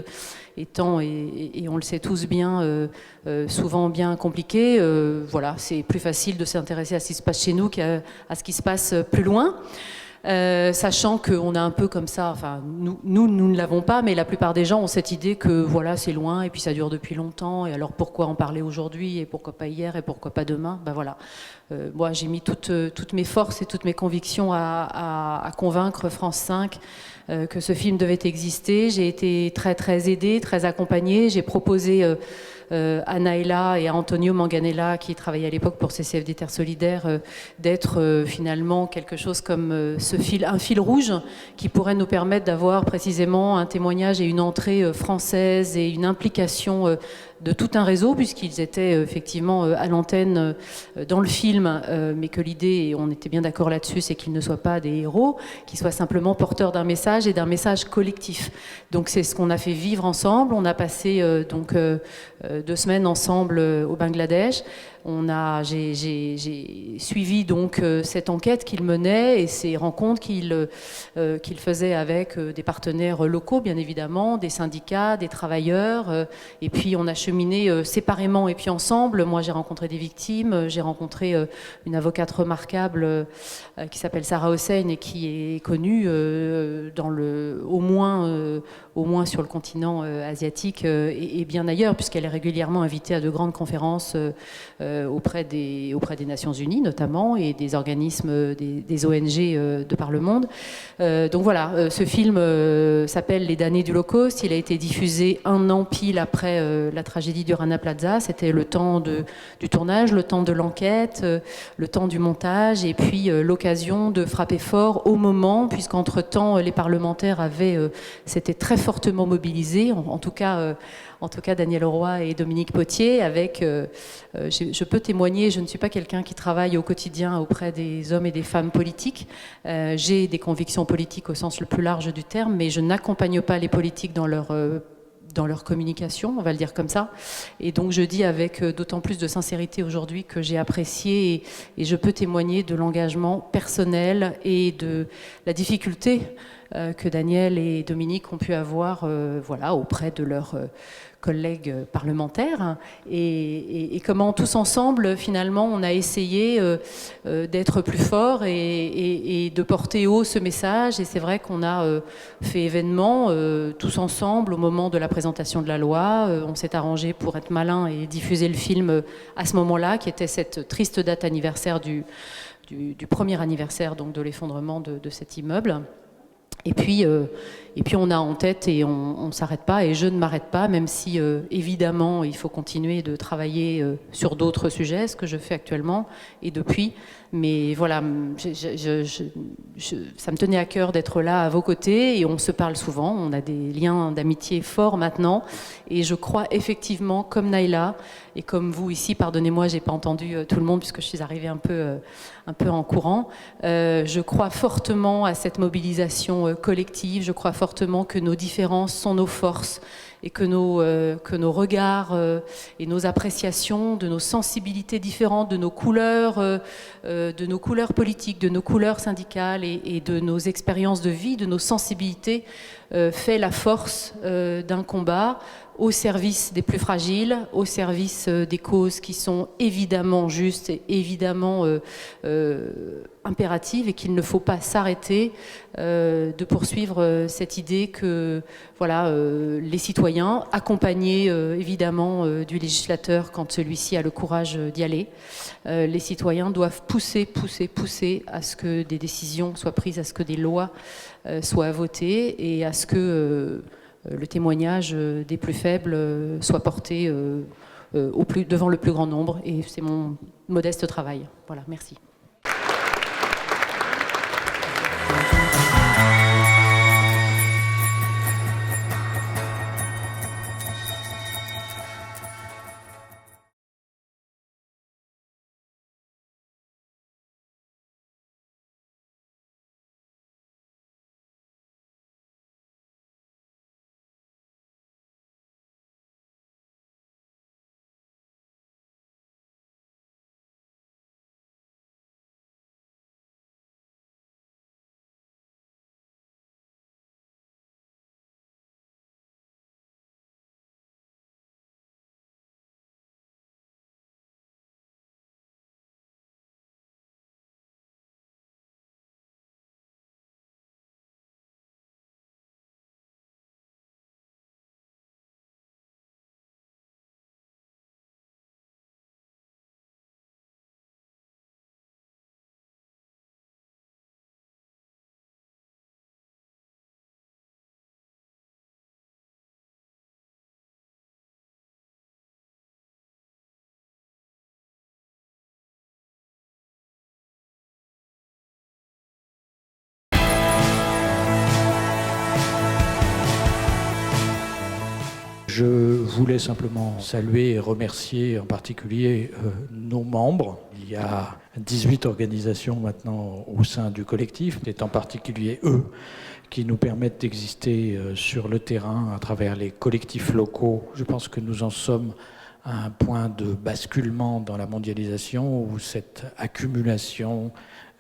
étant, et on le sait tous bien, souvent bien compliquée. Voilà, c'est plus facile de s'intéresser à ce qui se passe chez nous qu'à ce qui se passe plus loin. Sachant qu'on a un peu comme ça, enfin nous ne l'avons pas, mais la plupart des gens ont cette idée que voilà, c'est loin et puis ça dure depuis longtemps, et alors pourquoi en parler aujourd'hui et pourquoi pas hier et pourquoi pas demain. Ben voilà, moi j'ai mis toutes mes forces et toutes mes convictions à convaincre France 5 que ce film devait exister. J'ai été très très aidée, très accompagnée. J'ai proposé à Naïla et à Antonio Manganella, qui travaillait à l'époque pour CCFD Terre Solidaire, d'être finalement quelque chose comme un fil rouge qui pourrait nous permettre d'avoir précisément un témoignage et une entrée française et une implication tout un réseau, puisqu'ils étaient effectivement à l'antenne dans le film, mais que l'idée, et on était bien d'accord là-dessus, c'est qu'ils ne soient pas des héros, qu'ils soient simplement porteurs d'un message et d'un message collectif. Donc c'est ce qu'on a fait vivre ensemble. On a passé 2 semaines ensemble au Bangladesh. J'ai suivi donc cette enquête qu'il menait et ces rencontres qu'il faisait avec des partenaires locaux, bien évidemment, des syndicats, des travailleurs. Et puis on a cheminé séparément et puis ensemble. Moi, j'ai rencontré des victimes, j'ai rencontré une avocate remarquable qui s'appelle Sarah Hossein et qui est connue au moins sur le continent asiatique et bien ailleurs, puisqu'elle est régulièrement invitée à de grandes conférences auprès des Nations Unies notamment et des organismes, des ONG de par le monde. Donc voilà, ce film s'appelle Les damnés du Holocauste. Il a été diffusé 1 an pile après la tragédie du Rana Plaza. C'était le temps du tournage, le temps de l'enquête, le temps du montage et puis l'occasion de frapper fort au moment, puisqu'entre-temps les parlementaires s'étaient très fortement mobilisés, en tout cas Daniel Leroy et Dominique Potier, avec, je peux témoigner, je ne suis pas quelqu'un qui travaille au quotidien auprès des hommes et des femmes politiques. J'ai des convictions politiques au sens le plus large du terme, mais je n'accompagne pas les politiques dans leur communication, on va le dire comme ça. Et donc je dis avec d'autant plus de sincérité aujourd'hui que j'ai apprécié et je peux témoigner de l'engagement personnel et de la difficulté que Daniel et Dominique ont pu avoir auprès de leurs collègues parlementaires et comment tous ensemble finalement on a essayé d'être plus forts et de porter haut ce message. Et c'est vrai qu'on a fait événement tous ensemble au moment de la présentation de la loi. On s'est arrangé pour être malin et diffuser le film à ce moment-là, qui était cette triste date anniversaire du premier anniversaire donc de l'effondrement de cet immeuble. Et puis on a en tête et on ne s'arrête pas, et je ne m'arrête pas, même si évidemment il faut continuer de travailler sur d'autres sujets, ce que je fais actuellement et depuis. Mais voilà, ça me tenait à cœur d'être là à vos côtés et on se parle souvent, on a des liens d'amitié forts maintenant. Et je crois effectivement, comme Naïla et comme vous ici, pardonnez-moi, j'ai pas entendu tout le monde puisque je suis arrivée un peu en courant, je crois fortement à cette mobilisation collective, je crois fortement que nos différences sont nos forces et que nos regards et nos appréciations, de nos sensibilités différentes, de nos couleurs politiques, de nos couleurs syndicales et de nos expériences de vie, de nos sensibilités, fait la force d'un combat au service des plus fragiles, au service des causes qui sont évidemment justes et évidemment impératives, et qu'il ne faut pas s'arrêter de poursuivre cette idée que les citoyens, accompagnés évidemment du législateur quand celui-ci a le courage d'y aller, les citoyens doivent pousser à ce que des décisions soient prises, à ce que des lois soient votées et à ce que le témoignage des plus faibles soit porté devant le plus grand nombre. Et c'est mon modeste travail. Voilà, merci. Je voulais simplement saluer et remercier en particulier nos membres. Il y a 18 organisations maintenant au sein du collectif, c'est en particulier eux qui nous permettent d'exister sur le terrain à travers les collectifs locaux. Je pense que nous en sommes à un point de basculement dans la mondialisation où cette accumulation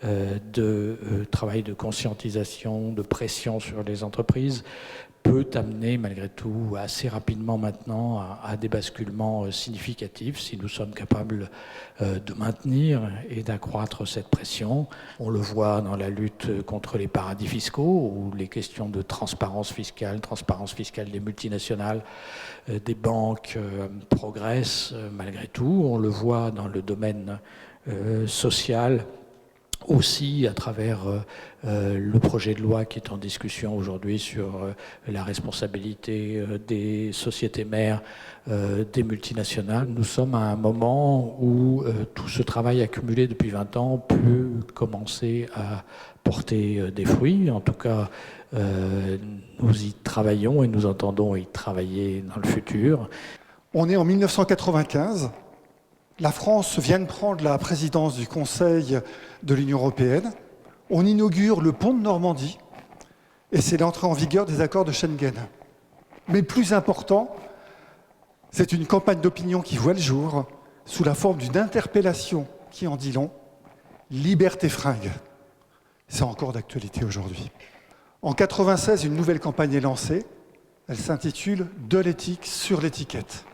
de travail de conscientisation, de pression sur les entreprises peut amener malgré tout assez rapidement maintenant à des basculements significatifs si nous sommes capables de maintenir et d'accroître cette pression. On le voit dans la lutte contre les paradis fiscaux où les questions de transparence fiscale des multinationales, des banques progressent malgré tout. On le voit dans le domaine social aussi à travers le projet de loi qui est en discussion aujourd'hui sur la responsabilité des sociétés mères, des multinationales. Nous sommes à un moment où tout ce travail accumulé depuis 20 ans peut commencer à porter des fruits. En tout cas, nous y travaillons et nous entendons y travailler dans le futur. On est en 1995. La France vient de prendre la présidence du Conseil de l'Union européenne. On inaugure le pont de Normandie et c'est l'entrée en vigueur des accords de Schengen. Mais plus important, c'est une campagne d'opinion qui voit le jour sous la forme d'une interpellation qui en dit long. Liberté fringue. C'est encore d'actualité aujourd'hui. En 1996, une nouvelle campagne est lancée. Elle s'intitule « De l'éthique sur l'étiquette ».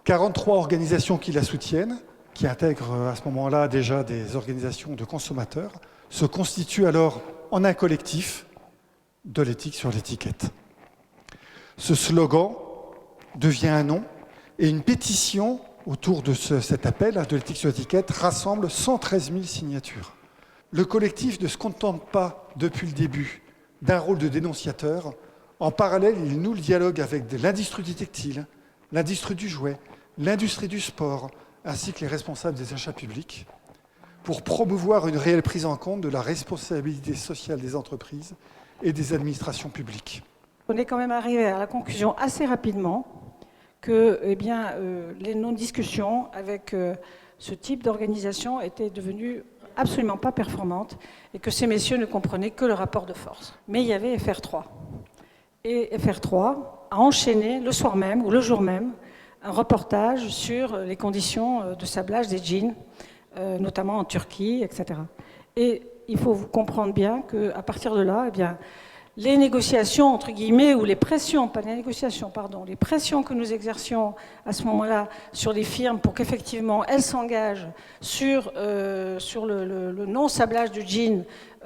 43 organisations qui la soutiennent, qui intègrent à ce moment-là déjà des organisations de consommateurs, se constituent alors en un collectif de l'éthique sur l'étiquette. Ce slogan devient un nom et une pétition autour de cet appel de l'éthique sur l'étiquette rassemble 113 000 signatures. Le collectif ne se contente pas, depuis le début, d'un rôle de dénonciateur. En parallèle, il noue le dialogue avec l'industrie du textile, l'industrie du jouet, l'industrie du sport, ainsi que les responsables des achats publics, pour promouvoir une réelle prise en compte de la responsabilité sociale des entreprises et des administrations publiques. On est quand même arrivé à la conclusion assez rapidement que les non-discussions avec ce type d'organisation étaient devenues absolument pas performantes et que ces messieurs ne comprenaient que le rapport de force. Mais il y avait FR3. Et FR3 a enchaîné le soir même ou le jour même un reportage sur les conditions de sablage des jeans, notamment en Turquie, etc. Et il faut comprendre bien qu'à partir de là, les négociations, entre guillemets, ou les pressions, pas les négociations, pardon, les pressions que nous exercions à ce moment-là sur les firmes pour qu'effectivement elles s'engagent sur le non-sablage du jean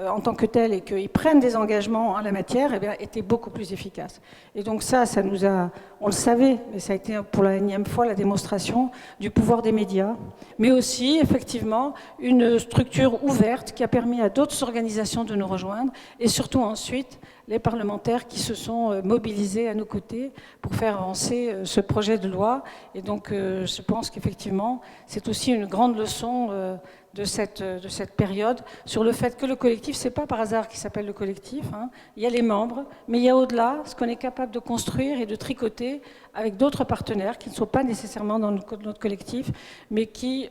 en tant que tel et qu'ils prennent des engagements en la matière, étaient beaucoup plus efficaces. Et donc ça nous a, on le savait, mais ça a été pour la énième fois la démonstration du pouvoir des médias, mais aussi effectivement une structure ouverte qui a permis à d'autres organisations de nous rejoindre et surtout ensuite les parlementaires qui se sont mobilisés à nos côtés pour faire avancer ce projet de loi. Et donc je pense qu'effectivement c'est aussi une grande leçon de cette période sur le fait que le collectif, c'est pas par hasard qu'il s'appelle le collectif, hein. Il y a les membres, mais il y a au-delà ce qu'on est capable de construire et de tricoter avec d'autres partenaires qui ne sont pas nécessairement dans notre collectif, mais qui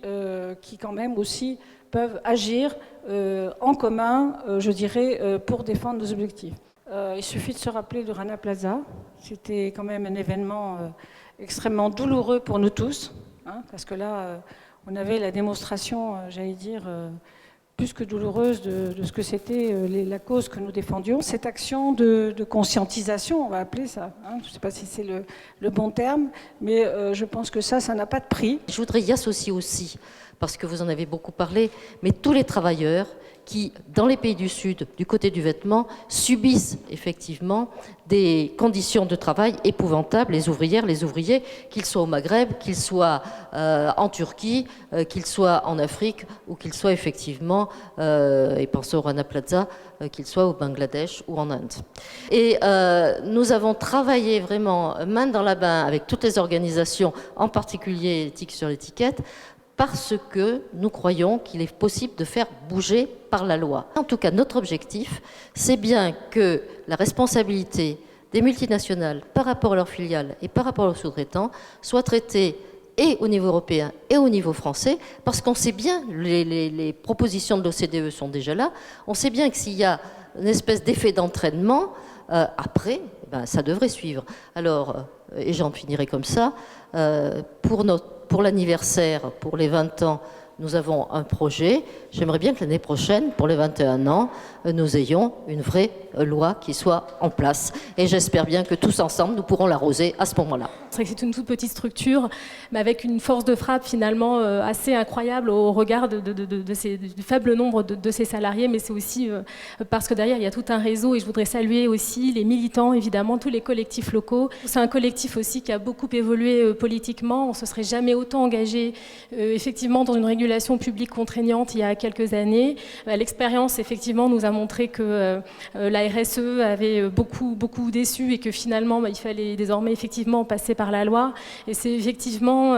quand même aussi peuvent agir en commun, je dirais, pour défendre nos objectifs. Il suffit de se rappeler du Rana Plaza. C'était quand même un événement extrêmement douloureux pour nous tous, hein, parce que là, on avait la démonstration, j'allais dire, plus que douloureuse de ce que c'était la cause que nous défendions. Cette action de conscientisation, on va appeler ça, hein, je ne sais pas si c'est le bon terme, mais je pense que ça n'a pas de prix. Je voudrais y associer aussi, parce que vous en avez beaucoup parlé, mais tous les travailleurs qui, dans les pays du Sud, du côté du vêtement, subissent effectivement des conditions de travail épouvantables, les ouvrières, les ouvriers, qu'ils soient au Maghreb, qu'ils soient en Turquie, qu'ils soient en Afrique, ou qu'ils soient effectivement, et pensez au Rana Plaza, qu'ils soient au Bangladesh ou en Inde. Et nous avons travaillé vraiment main dans la main avec toutes les organisations, en particulier Éthique sur l'étiquette, parce que nous croyons qu'il est possible de faire bouger par la loi. En tout cas, notre objectif, c'est bien que la responsabilité des multinationales par rapport à leurs filiales et par rapport aux sous-traitants soit traitée et au niveau européen et au niveau français, parce qu'on sait bien, les propositions de l'OCDE sont déjà là, on sait bien que s'il y a une espèce d'effet d'entraînement, après, ben, ça devrait suivre. Alors, et j'en finirai comme ça, pour l'anniversaire, pour les 20 ans, nous avons un projet. J'aimerais bien que l'année prochaine, pour les 21 ans, nous ayons une vraie loi qui soit en place. Et j'espère bien que tous ensemble, nous pourrons l'arroser à ce moment-là. C'est vrai que c'est une toute petite structure, mais avec une force de frappe finalement assez incroyable au regard du faible nombre de ses salariés, mais c'est aussi parce que derrière il y a tout un réseau, et je voudrais saluer aussi les militants, évidemment, tous les collectifs locaux. C'est un collectif aussi qui a beaucoup évolué politiquement. On ne se serait jamais autant engagé effectivement dans une régulation publique contraignante il y a quelques années. L'expérience effectivement nous a montré que la RSE avait beaucoup déçu, et que finalement il fallait désormais effectivement passer par la loi. Et c'est effectivement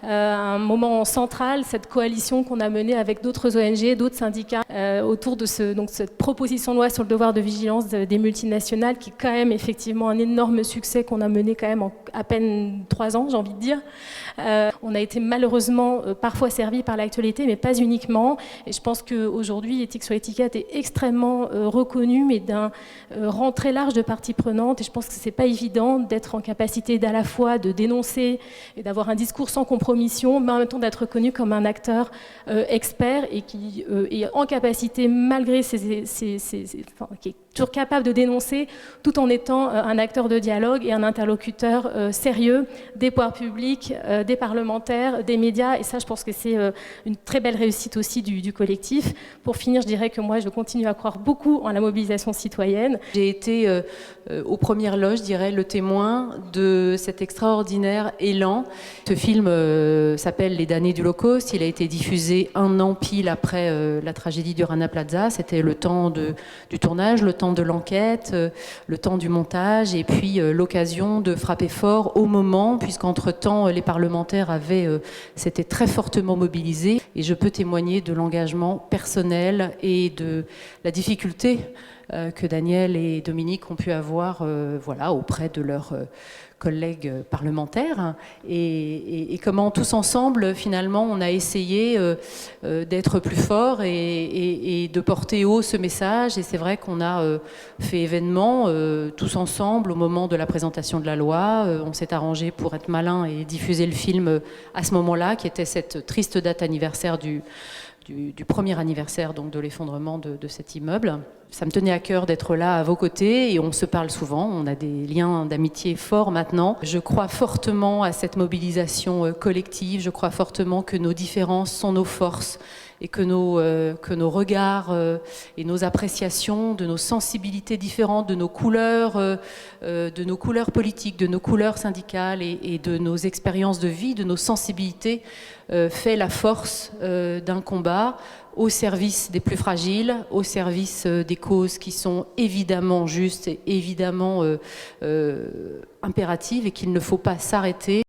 un moment central, cette coalition qu'on a menée avec d'autres ONG, d'autres syndicats autour de cette proposition de loi sur le devoir de vigilance des multinationales, qui est quand même effectivement un énorme succès qu'on a mené quand même en à peine 3 ans, j'ai envie de dire. On a été malheureusement parfois servi par l'actualité, mais pas uniquement. Et je pense qu'aujourd'hui, Éthique sur étiquette est extrêmement reconnue, mais d'un rang très large de parties prenantes. Et je pense que c'est pas évident d'être en capacité d'à la fois de dénoncer et d'avoir un discours sans compromission, mais en même temps d'être reconnu comme un acteur expert et qui est en capacité, malgré qui est toujours capable de dénoncer, tout en étant un acteur de dialogue et un interlocuteur sérieux des pouvoirs publics, des parlementaires, des médias. Et ça, je pense que c'est une très belle réussite aussi du collectif. Pour finir, je dirais que moi, je continue à croire beaucoup en la mobilisation citoyenne. J'ai été aux premières loges, je dirais, le témoin de cet extraordinaire élan. Ce film s'appelle Les damnés du Holocauste. Il a été diffusé 1 an pile après la tragédie du Rana Plaza. C'était le temps du tournage, le temps de l'enquête, le temps du montage, et puis l'occasion de frapper fort au moment, puisqu'entre-temps, les parlementaires s'étaient très fortement mobilisés. Et je peux témoigner de l'engagement personnel et de la difficulté que Daniel et Dominique ont pu avoir auprès de leurs collègues parlementaires, et comment tous ensemble, finalement, on a essayé d'être plus forts et de porter haut ce message. Et c'est vrai qu'on a fait événement tous ensemble au moment de la présentation de la loi. On s'est arrangé pour être malin et diffuser le film à ce moment-là, qui était cette triste date anniversaire du premier anniversaire donc de l'effondrement de cet immeuble. Ça me tenait à cœur d'être là à vos côtés, et on se parle souvent, on a des liens d'amitié forts maintenant. Je crois fortement à cette mobilisation collective, je crois fortement que nos différences sont nos forces, et que nos regards et nos appréciations, de nos sensibilités différentes, de nos couleurs politiques, de nos couleurs syndicales et de nos expériences de vie, de nos sensibilités, fait la force d'un combat au service des plus fragiles, au service des causes qui sont évidemment justes et évidemment impératives, et qu'il ne faut pas s'arrêter.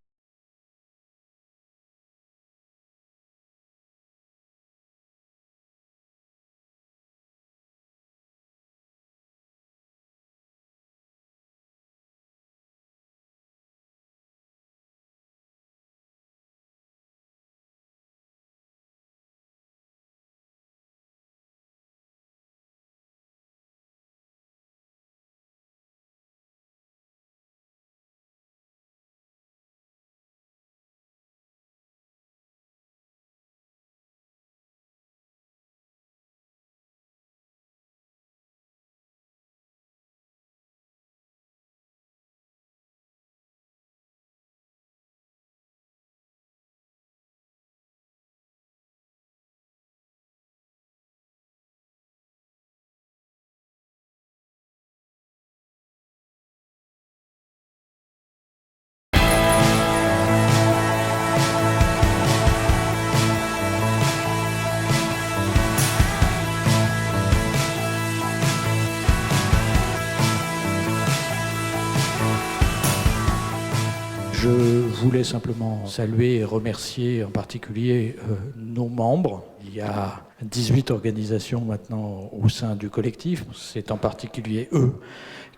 Je voulais simplement saluer et remercier en particulier nos membres. Il y a 18 organisations maintenant au sein du collectif. C'est en particulier eux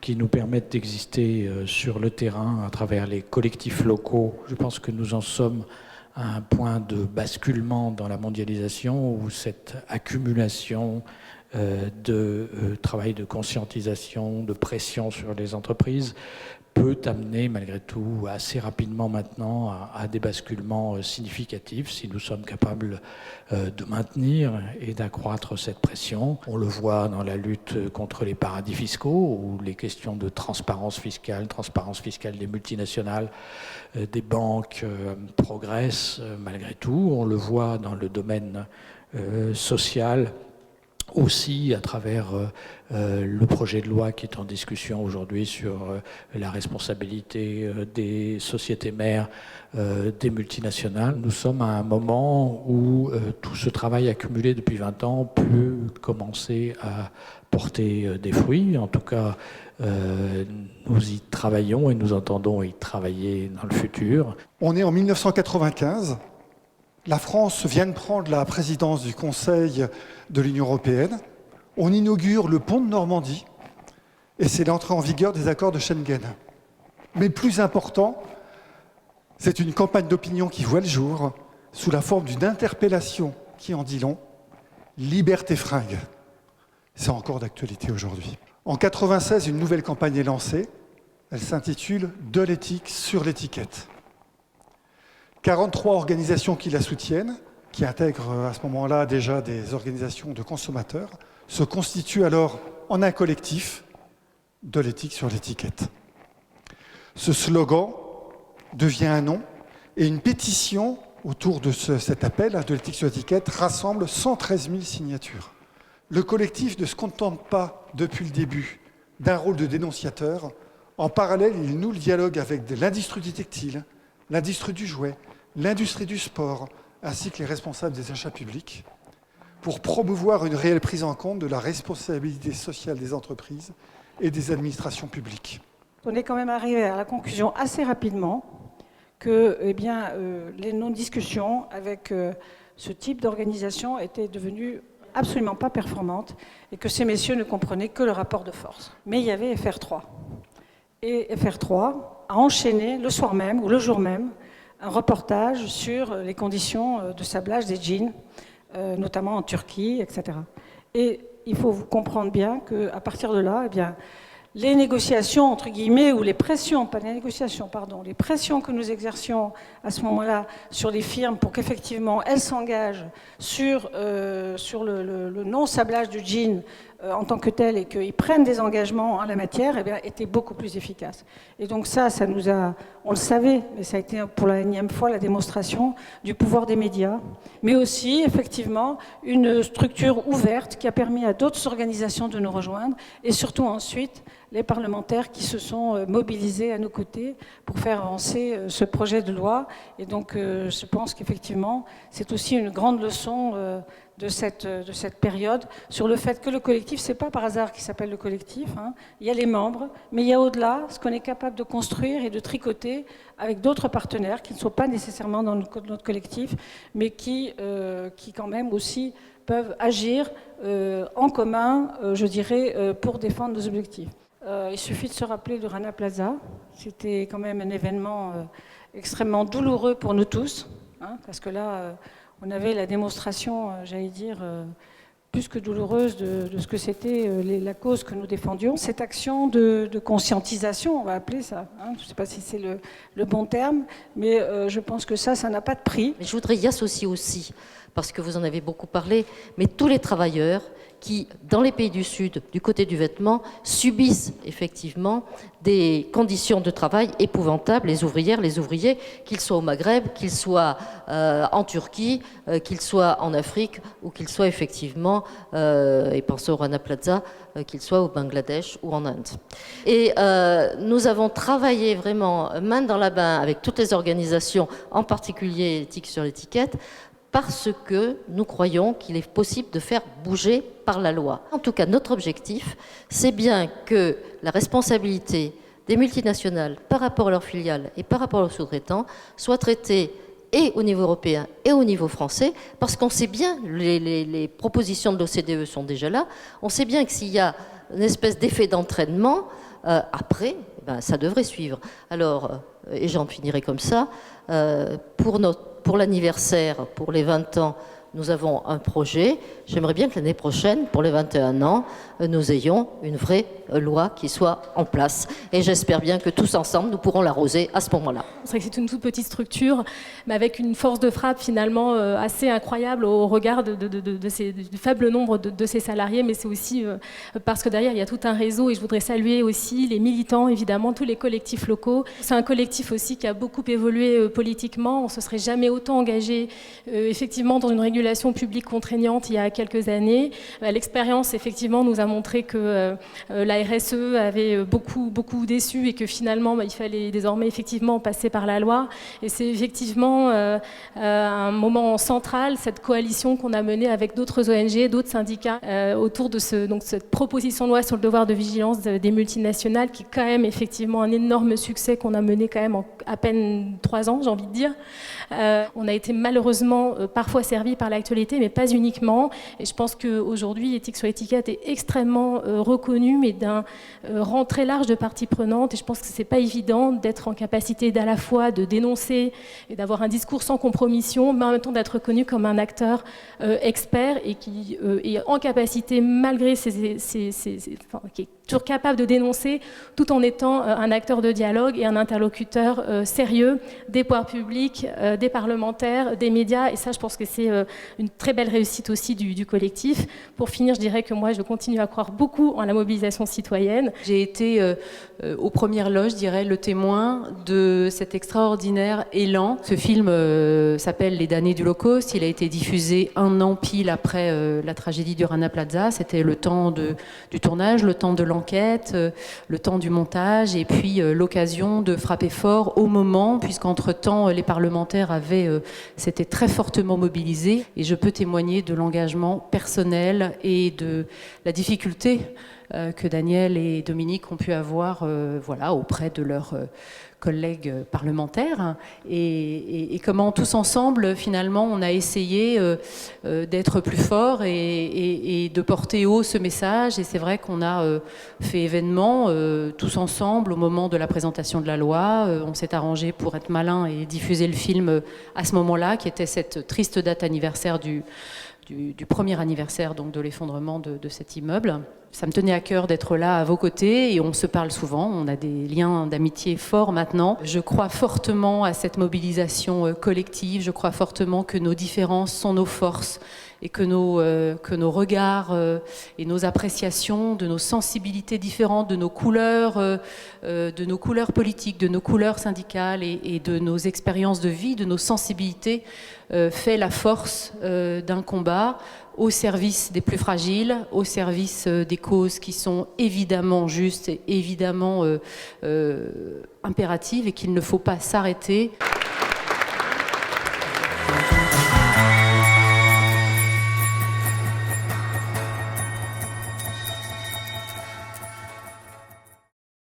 qui nous permettent d'exister sur le terrain à travers les collectifs locaux. Je pense que nous en sommes à un point de basculement dans la mondialisation où cette accumulation de travail de conscientisation, de pression sur les entreprises peut amener malgré tout assez rapidement maintenant à des basculements significatifs si nous sommes capables de maintenir et d'accroître cette pression. On le voit dans la lutte contre les paradis fiscaux où les questions de transparence fiscale des multinationales, des banques progressent malgré tout. On le voit dans le domaine social aussi à travers le projet de loi qui est en discussion aujourd'hui sur la responsabilité des sociétés mères des multinationales. Nous sommes à un moment où tout ce travail accumulé depuis 20 ans peut commencer à porter des fruits. En tout cas, nous y travaillons et nous entendons y travailler dans le futur. On est en 1995. La France vient de prendre la présidence du Conseil de l'Union européenne. On inaugure le pont de Normandie et c'est l'entrée en vigueur des accords de Schengen. Mais plus important, c'est une campagne d'opinion qui voit le jour sous la forme d'une interpellation qui en dit long, Liberté fringue. C'est encore d'actualité aujourd'hui. En 1996, une nouvelle campagne est lancée. Elle s'intitule « De l'éthique sur l'étiquette ». 43 organisations qui la soutiennent, qui intègrent à ce moment-là déjà des organisations de consommateurs, se constituent alors en un collectif de l'éthique sur l'étiquette. Ce slogan devient un nom et une pétition autour de cet appel de l'éthique sur l'étiquette rassemble 113 000 signatures. Le collectif ne se contente pas, depuis le début, d'un rôle de dénonciateur. En parallèle, il noue le dialogue avec l'industrie du textile, l'industrie du jouet, l'industrie du sport, ainsi que les responsables des achats publics, pour promouvoir une réelle prise en compte de la responsabilité sociale des entreprises et des administrations publiques. On est quand même arrivé à la conclusion assez rapidement que les non-discussions avec ce type d'organisation étaient devenues absolument pas performantes et que ces messieurs ne comprenaient que le rapport de force. Mais il y avait FR3. Et FR3 a enchaîné le soir même ou le jour même un reportage sur les conditions de sablage des jeans, notamment en Turquie, etc. Et il faut comprendre bien qu'à partir de là, les négociations, entre guillemets, ou les pressions, pas les négociations, pardon, les pressions que nous exercions à ce moment-là sur les firmes pour qu'effectivement elles s'engagent sur le non-sablage du jean en tant que tel et qu'ils prennent des engagements en la matière, étaient beaucoup plus efficaces. Et donc ça nous a, on le savait, mais ça a été pour la énième fois la démonstration du pouvoir des médias, mais aussi effectivement une structure ouverte qui a permis à d'autres organisations de nous rejoindre et surtout ensuite les parlementaires qui se sont mobilisés à nos côtés pour faire avancer ce projet de loi. Et donc je pense qu'effectivement c'est aussi une grande leçon de cette période sur le fait que le collectif, c'est pas par hasard qu'il s'appelle le collectif, hein. Il y a les membres, mais il y a au-delà ce qu'on est capable de construire et de tricoter avec d'autres partenaires qui ne sont pas nécessairement dans notre collectif, mais qui quand même aussi peuvent agir en commun, je dirais, pour défendre nos objectifs. Il suffit de se rappeler du Rana Plaza. C'était quand même un événement extrêmement douloureux pour nous tous, hein, parce que là, on avait la démonstration, j'allais dire, plus que douloureuse de ce que c'était la cause que nous défendions. Cette action de conscientisation, on va appeler ça, hein, je ne sais pas si c'est le bon terme, mais je pense que ça n'a pas de prix. Mais je voudrais y associer aussi, parce que vous en avez beaucoup parlé, mais tous les travailleurs qui, dans les pays du Sud, du côté du vêtement, subissent effectivement des conditions de travail épouvantables, les ouvrières, les ouvriers, qu'ils soient au Maghreb, qu'ils soient en Turquie, qu'ils soient en Afrique, ou qu'ils soient effectivement, et pensez au Rana Plaza, qu'ils soient au Bangladesh ou en Inde. Et nous avons travaillé vraiment main dans la main avec toutes les organisations, en particulier Éthique sur l'étiquette, parce que nous croyons qu'il est possible de faire bouger par la loi. En tout cas, notre objectif, c'est bien que la responsabilité des multinationales par rapport à leurs filiales et par rapport aux sous-traitants soit traitée et au niveau européen et au niveau français, parce qu'on sait bien, les propositions de l'OCDE sont déjà là, on sait bien que s'il y a une espèce d'effet d'entraînement, après, ben, ça devrait suivre. Alors, et j'en finirai comme ça, pour l'anniversaire, pour les 20 ans, nous avons un projet. J'aimerais bien que l'année prochaine, pour les 21 ans, nous ayons une vraie loi qui soit en place. Et j'espère bien que tous ensemble, nous pourrons l'arroser à ce moment-là. C'est vrai que c'est une toute petite structure, mais avec une force de frappe finalement assez incroyable au regard du faible nombre de ses salariés, mais c'est aussi parce que derrière, il y a tout un réseau, et je voudrais saluer aussi les militants, évidemment, tous les collectifs locaux. C'est un collectif aussi qui a beaucoup évolué politiquement. On ne se serait jamais autant engagé, effectivement, dans une régulation publique contraignante il y a quelques années. L'expérience, effectivement, nous a montré que la RSE avait beaucoup déçu et que finalement, il fallait désormais effectivement passer par la loi. Et c'est effectivement un moment central, cette coalition qu'on a menée avec d'autres ONG, d'autres syndicats, autour de cette proposition de loi sur le devoir de vigilance des multinationales, qui est quand même effectivement un énorme succès qu'on a mené quand même en à peine 3 ans, j'ai envie de dire. On a été malheureusement parfois servi par l'actualité, mais pas uniquement. Et je pense qu'aujourd'hui, Éthique sur étiquette est extrêmement reconnue, mais d'un rang très large de parties prenantes. Et je pense que c'est pas évident d'être en capacité d'à la fois de dénoncer et d'avoir un discours sans compromission, mais en même temps d'être reconnu comme un acteur expert et qui est en capacité, malgré qui est toujours capable de dénoncer, tout en étant un acteur de dialogue et un interlocuteur sérieux des pouvoirs publics, des parlementaires, des médias. Et ça, je pense que c'est une très belle réussite aussi du collectif. Pour finir, je dirais que moi, je continue à croire beaucoup en la mobilisation citoyenne. J'ai été aux premières loges, je dirais, le témoin de cet extraordinaire élan. Ce film s'appelle Les damnés du Holocauste. Il a été diffusé 1 an pile après la tragédie du Rana Plaza. C'était le temps du tournage, le temps de l'enquête, le temps du montage, et puis l'occasion de frapper fort au moment, puisqu'entre-temps, les parlementaires s'étaient très fortement mobilisés. Et je peux témoigner de l'engagement personnel et de la difficulté que Daniel et Dominique ont pu avoir auprès de leurs collègues parlementaires, et comment tous ensemble, finalement, on a essayé d'être plus forts et de porter haut ce message. Et c'est vrai qu'on a fait événement tous ensemble au moment de la présentation de la loi. On s'est arrangé pour être malin et diffuser le film à ce moment-là, qui était cette triste date anniversaire du premier anniversaire donc, de l'effondrement de cet immeuble. Ça me tenait à cœur d'être là à vos côtés, et on se parle souvent, on a des liens d'amitié forts maintenant. Je crois fortement à cette mobilisation collective, je crois fortement que nos différences sont nos forces, et que nos regards et nos appréciations, de nos sensibilités différentes, de nos couleurs politiques, de nos couleurs syndicales et de nos expériences de vie, de nos sensibilités, fait la force d'un combat au service des plus fragiles, au service des causes qui sont évidemment justes et évidemment impératives, et qu'il ne faut pas s'arrêter.